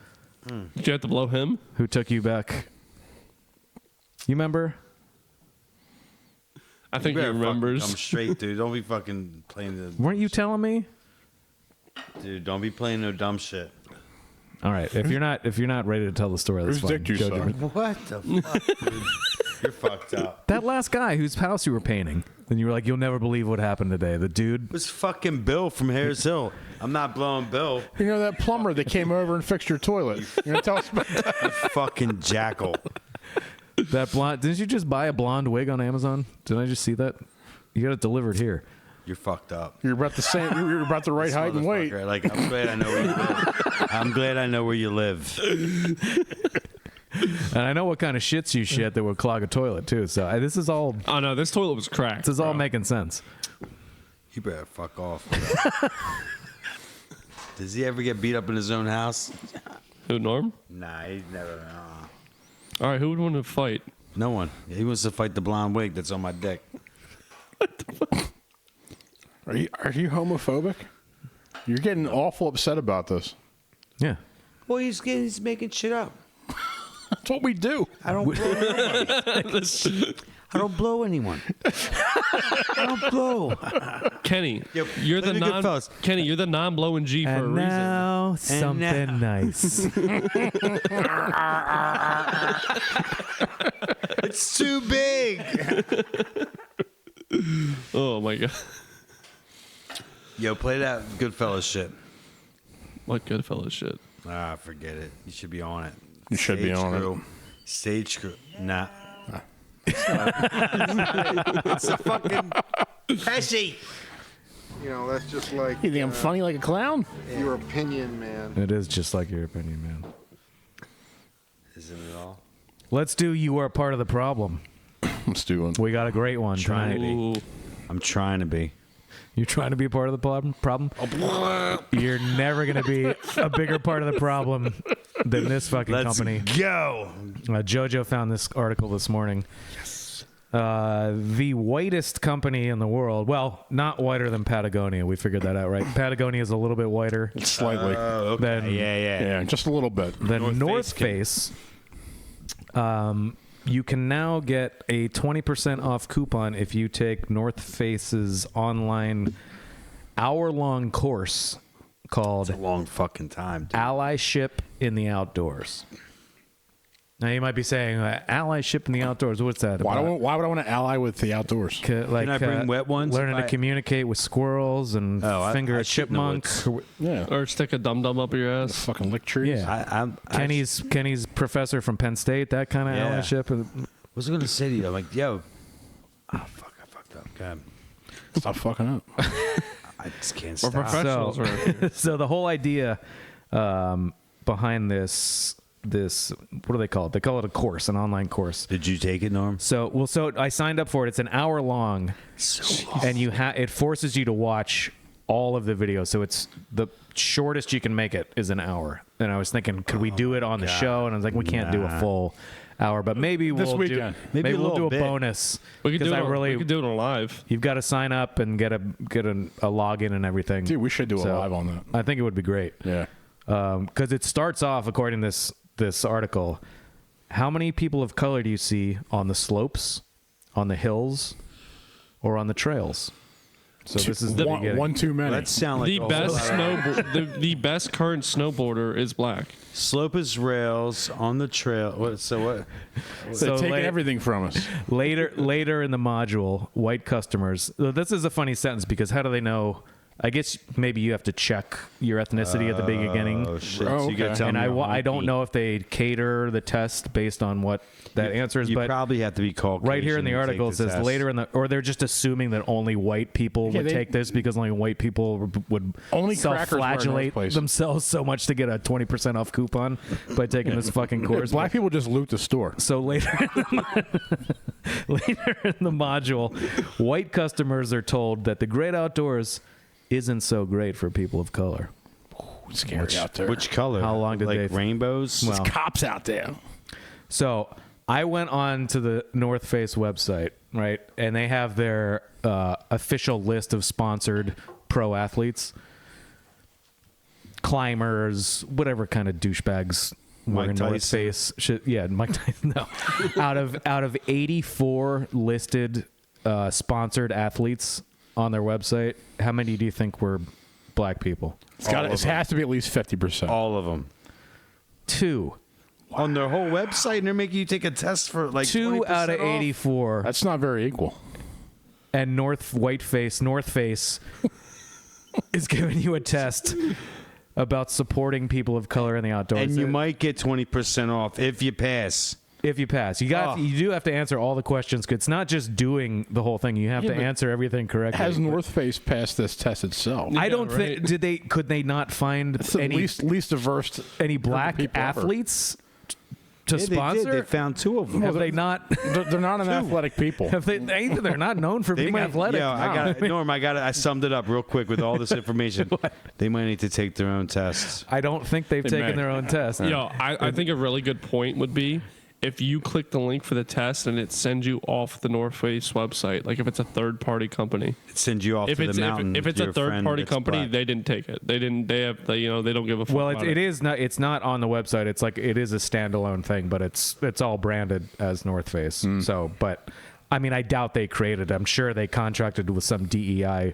Did you have to blow him? who took you back? You remember? I think he I'm remembers. straight, dude. Don't be fucking playing the. Weren't you telling me? Dude, don't be playing no dumb shit. All right, if you're not ready to tell the story, that's Whose fine. dick do you Go suck? do it. What the fuck, dude? You're fucked up. That last guy whose house you were painting, and you were like, "You'll never believe what happened today." The dude. It was fucking Bill from Harris Hill. I'm not blowing Bill. You know that plumber that came over and fixed your toilet. You gonna tell us about that? You fucking jackal. That blonde. Didn't you just buy a blonde wig on Amazon? Didn't I just see that? You got it delivered here. You're fucked up. You're about the same. You're about the right height and weight. Motherfucker. Like, I'm glad I know where you live. I'm glad I know where you live. And I know what kind of shits you shit that would clog a toilet too. So this is all Oh no, this toilet was cracked. this is all bro. making sense. You better fuck off. Does he ever get beat up in his own house? Who, Norm? Nah, he's never. All right, who would want to fight? No one. He wants to fight the blonde wig that's on my dick. Are you homophobic? You're getting awful upset about this. Yeah. Well, he's making shit up. That's what we do. I don't blow nobody. I don't blow anyone. I don't blow. Kenny, Yo, you're the let me get fellas. Kenny, you're the non-blowing G for a And reason. now something nice. It's too big. Oh my god. Yo, play that Goodfellas shit. What Goodfellas shit. Ah, forget it. You should be on it. You should be on it. Stage crew. Nah. It's a fucking Pesci. You know, that's just like You think I'm funny like a clown? your opinion, man. It is just like your opinion, man. Isn't it all? Let's do You Are Part of the Problem. I'm stewing. We got a great one Trying tonight. Ooh. I'm trying to be. You're trying to be a part of the problem? You're never going to be a bigger part of the problem than this fucking Let's company. go. Jojo found this article this morning. Yes. The whitest company in the world. Well, not whiter than Patagonia. We figured that out, right? Patagonia is a little bit whiter Slightly. than, Yeah, just a little bit. than North Face. You can now get a 20% off coupon if you take North Face's online hour-long course called It's a long fucking time, dude. Allyship in the Outdoors. Now you might be saying, Allyship in the Outdoors, what's that Why about? would I want to ally with the outdoors? Like, Can I bring wet ones? learning If to I- communicate with squirrels and I finger a should know chipmunk. Yeah. Or stick a dum-dum up your ass. Fucking lick trees. Yeah. Kenny's professor from Penn State, that kind of Yeah. allyship. What was I going to say to you? I'm like, yo. Oh, fuck. I fucked up. God. Stop fucking up. I just can't We're stop. professionals right here. So the whole idea behind this what do they call it? They call it a course, an online course. Did you take it, Norm? So I signed up for it. It's an hour long, and it forces you to watch all of the videos. So it's the shortest you can make it is an hour. And I was thinking, could we do it on the show? And I was like, we can't do a full hour, but maybe This we'll weekend. do Maybe a we'll little do a bit. bonus. We could do because it. We could do it on live. You've got to sign up and get a login and everything. Dude, we should do a So, live on that. I think it would be great. Yeah. Because it starts off, according to this article, how many people of color do you see on the slopes, on the hills, or on the trails? So this is the beginning. one too many. That sound like The best the best current snowboarder is black. slope is rails on the trail. What? They're taking later, everything from us. later in the module, white customers. This is a funny sentence because how do they know? I guess maybe you have to check your ethnicity at the beginning. Oh shit! Oh, So you gotta okay. tell And me you're I don't honky. know if they cater the test based on what that answer is, You but probably have to be called. right here in the article it says later in the, or they're just assuming that only white people Yeah, would they- take this because only white people would Only crackers wear North self-flagellate Face. themselves so much to get a 20% off coupon by taking this fucking course. Black people just loot the store. So later in the module, white customers are told that the great outdoors isn't so great for people of color. It's scary out there. Which color? How long did like they- rainbows? Well, cops out there. So I went on to the North Face website, right? And they have their official list of sponsored pro athletes, climbers, whatever kind of douchebags wear Mike North Tyson. Face. Yeah, Mike Tyson. No, out of 84 listed sponsored athletes on their website, how many do you think were black people? It has to be at least 50%. All of them 2. on their whole website, and they're making you take a test for like 2 out of 20% off? 84. That's not very equal. And North Face is giving you a test about supporting people of color in the outdoors. And you might get 20% off if you pass. if you pass. You do have to answer all the questions. 'Cause it's not just doing the whole thing. You have to but answer everything correctly. Has North Face passed this test itself? I don't right. think could they not find It's the any least diverse any group of black people ever. athletes to Yeah, sponsor? They did. They found 2 of them. Have they not? They're not an athletic people. Have they're not known for being athletic. Yeah, Norm, I summed it up real quick with all this information. They might need to take their own tests. I don't think they've taken may. their own test. I think a really good point would be if you click the link for the test and it sends you off the North Face website, like if it's a third party company, It sends you off to the mountain. if it's to a your third friend party that's company, black. they didn't take it. They didn't. They have. They, they don't give a fuck. Well, about it is not. It's not on the website. It's like it is a standalone thing, but it's all branded as North Face. So, but I mean, I doubt they created it. I'm sure they contracted with some DEI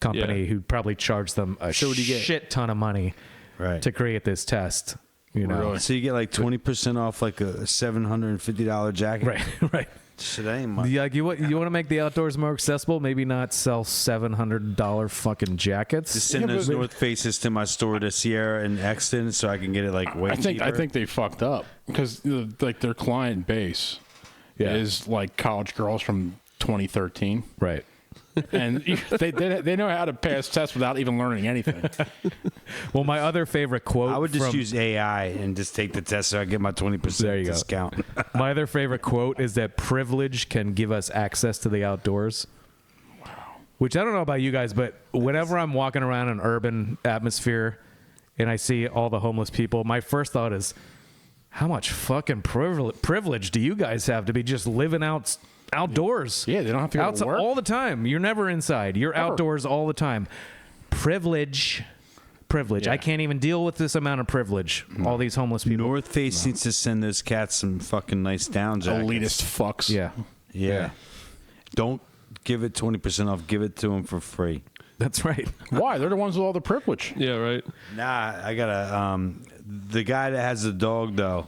company who probably charged them a shit ton of money Right. to create this test. You know, So you get like 20% off like a $750 jacket. right, right. Shit, that ain't much. Like you want to make the outdoors more accessible? Maybe not sell $700 fucking jackets. Just send those North Faces to my store to Sierra and Exton so I can get it like way cheaper. I think they fucked up because like their client base is like college girls from 2013, Right. and they know how to pass tests without even learning anything. Well, my other favorite quote. I would just from- use AI and just take the test so I get my 20% There you go. discount. My other favorite quote is that privilege can give us access to the outdoors. Wow. Which I don't know about you guys, but whenever I'm walking around an urban atmosphere and I see all the homeless people, my first thought is, how much fucking privilege do you guys have to be just living outdoors? Yeah, they don't have to go to work. all the time. You're never inside. You're outdoors all the time. Privilege. Yeah. I can't even deal with this amount of privilege. All these homeless people. North Face needs to send those cats some fucking nice down jackets. Elitist fucks. Yeah. Yeah. Don't give it 20% off. Give it to them for free. That's right. Why? They're the ones with all the privilege. Yeah, right. Nah, I gotta. The guy that has the dog though,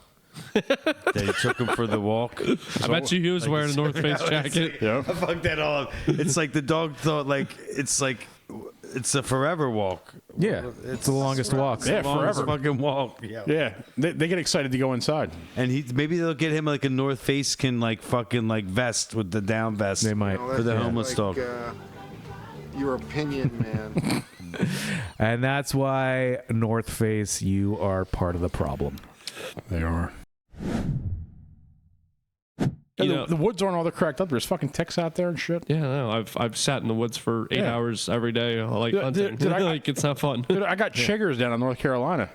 they took him for the walk. I bet you he was wearing a North Face jacket. Yep. I fucked that all up. It's like the dog thought it's a forever walk. Yeah. It's the longest walk. Yeah, Longest forever. fucking walk. Yeah. Yeah, they get excited to go inside. And maybe they'll get him like a North Face skin fucking vest with the down vest. They might. For the homeless dog. Your opinion, man. And that's why North Face, you are part of the problem. They are. You Yeah, know- the woods aren't all that cracked up. There's fucking ticks out there and shit. Yeah, no, I've sat in the woods for 8 Yeah. hours every day, like Did- hunting. did I- like it's not fun. Dude, I got chiggers down in North Carolina.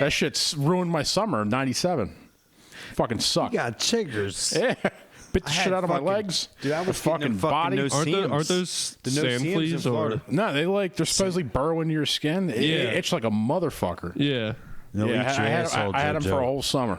That shit's ruined my summer of '97. Fucking sucked. You got chiggers. Yeah. Bit the I shit had out of my fucking- legs. Dude, I was the getting fucking them body. no Aren't seams. those The no sand seams in fleas or? Florida. No, they're supposedly burrow into your skin. It itch like a motherfucker. Yeah. They'll Yeah, eat your asshole, I had them JoJo. for a whole summer.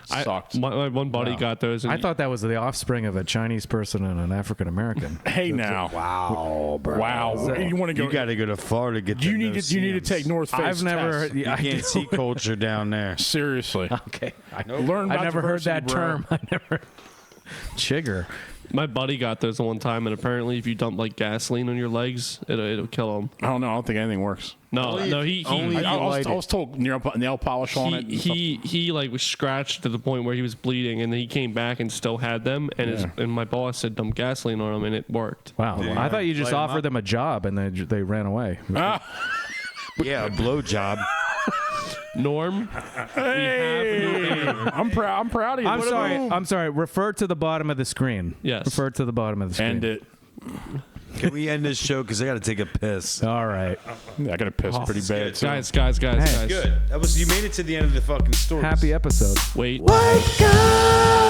Sucked. My one buddy got those. And I thought that was the offspring of a Chinese person and an African American. Hey now. Wow, bro. Wow. You want to go? You got to go to Florida to get. You them need no to. You need to seams. take North Face. I've never tests. heard. You Yeah, I can't see culture down there. Seriously. Okay. Learn. I about never heard diversity, that bro. term. I never. Chigger. my buddy got those one time, and apparently, if you dump like gasoline on your legs, it'll kill him. I don't know. I don't think anything works. No, he I was told nail polish on it. and stuff. he like was scratched to the point where he was bleeding, and then he came back and still had them. And and my boss said dump gasoline on him, and it worked. Wow. I thought you just Light 'em offered up. them a job and they ran away. Yeah, a blowjob. Norm, I'm proud of you. I'm sorry. Refer to the bottom of the screen. Yes. Refer to the bottom of the screen. End it. Can we end this show? Because I got to take a piss. All right. I got to piss pretty bad. too. guys. Good. You made it to the end of the fucking story. Happy episode. Wait. Wake up!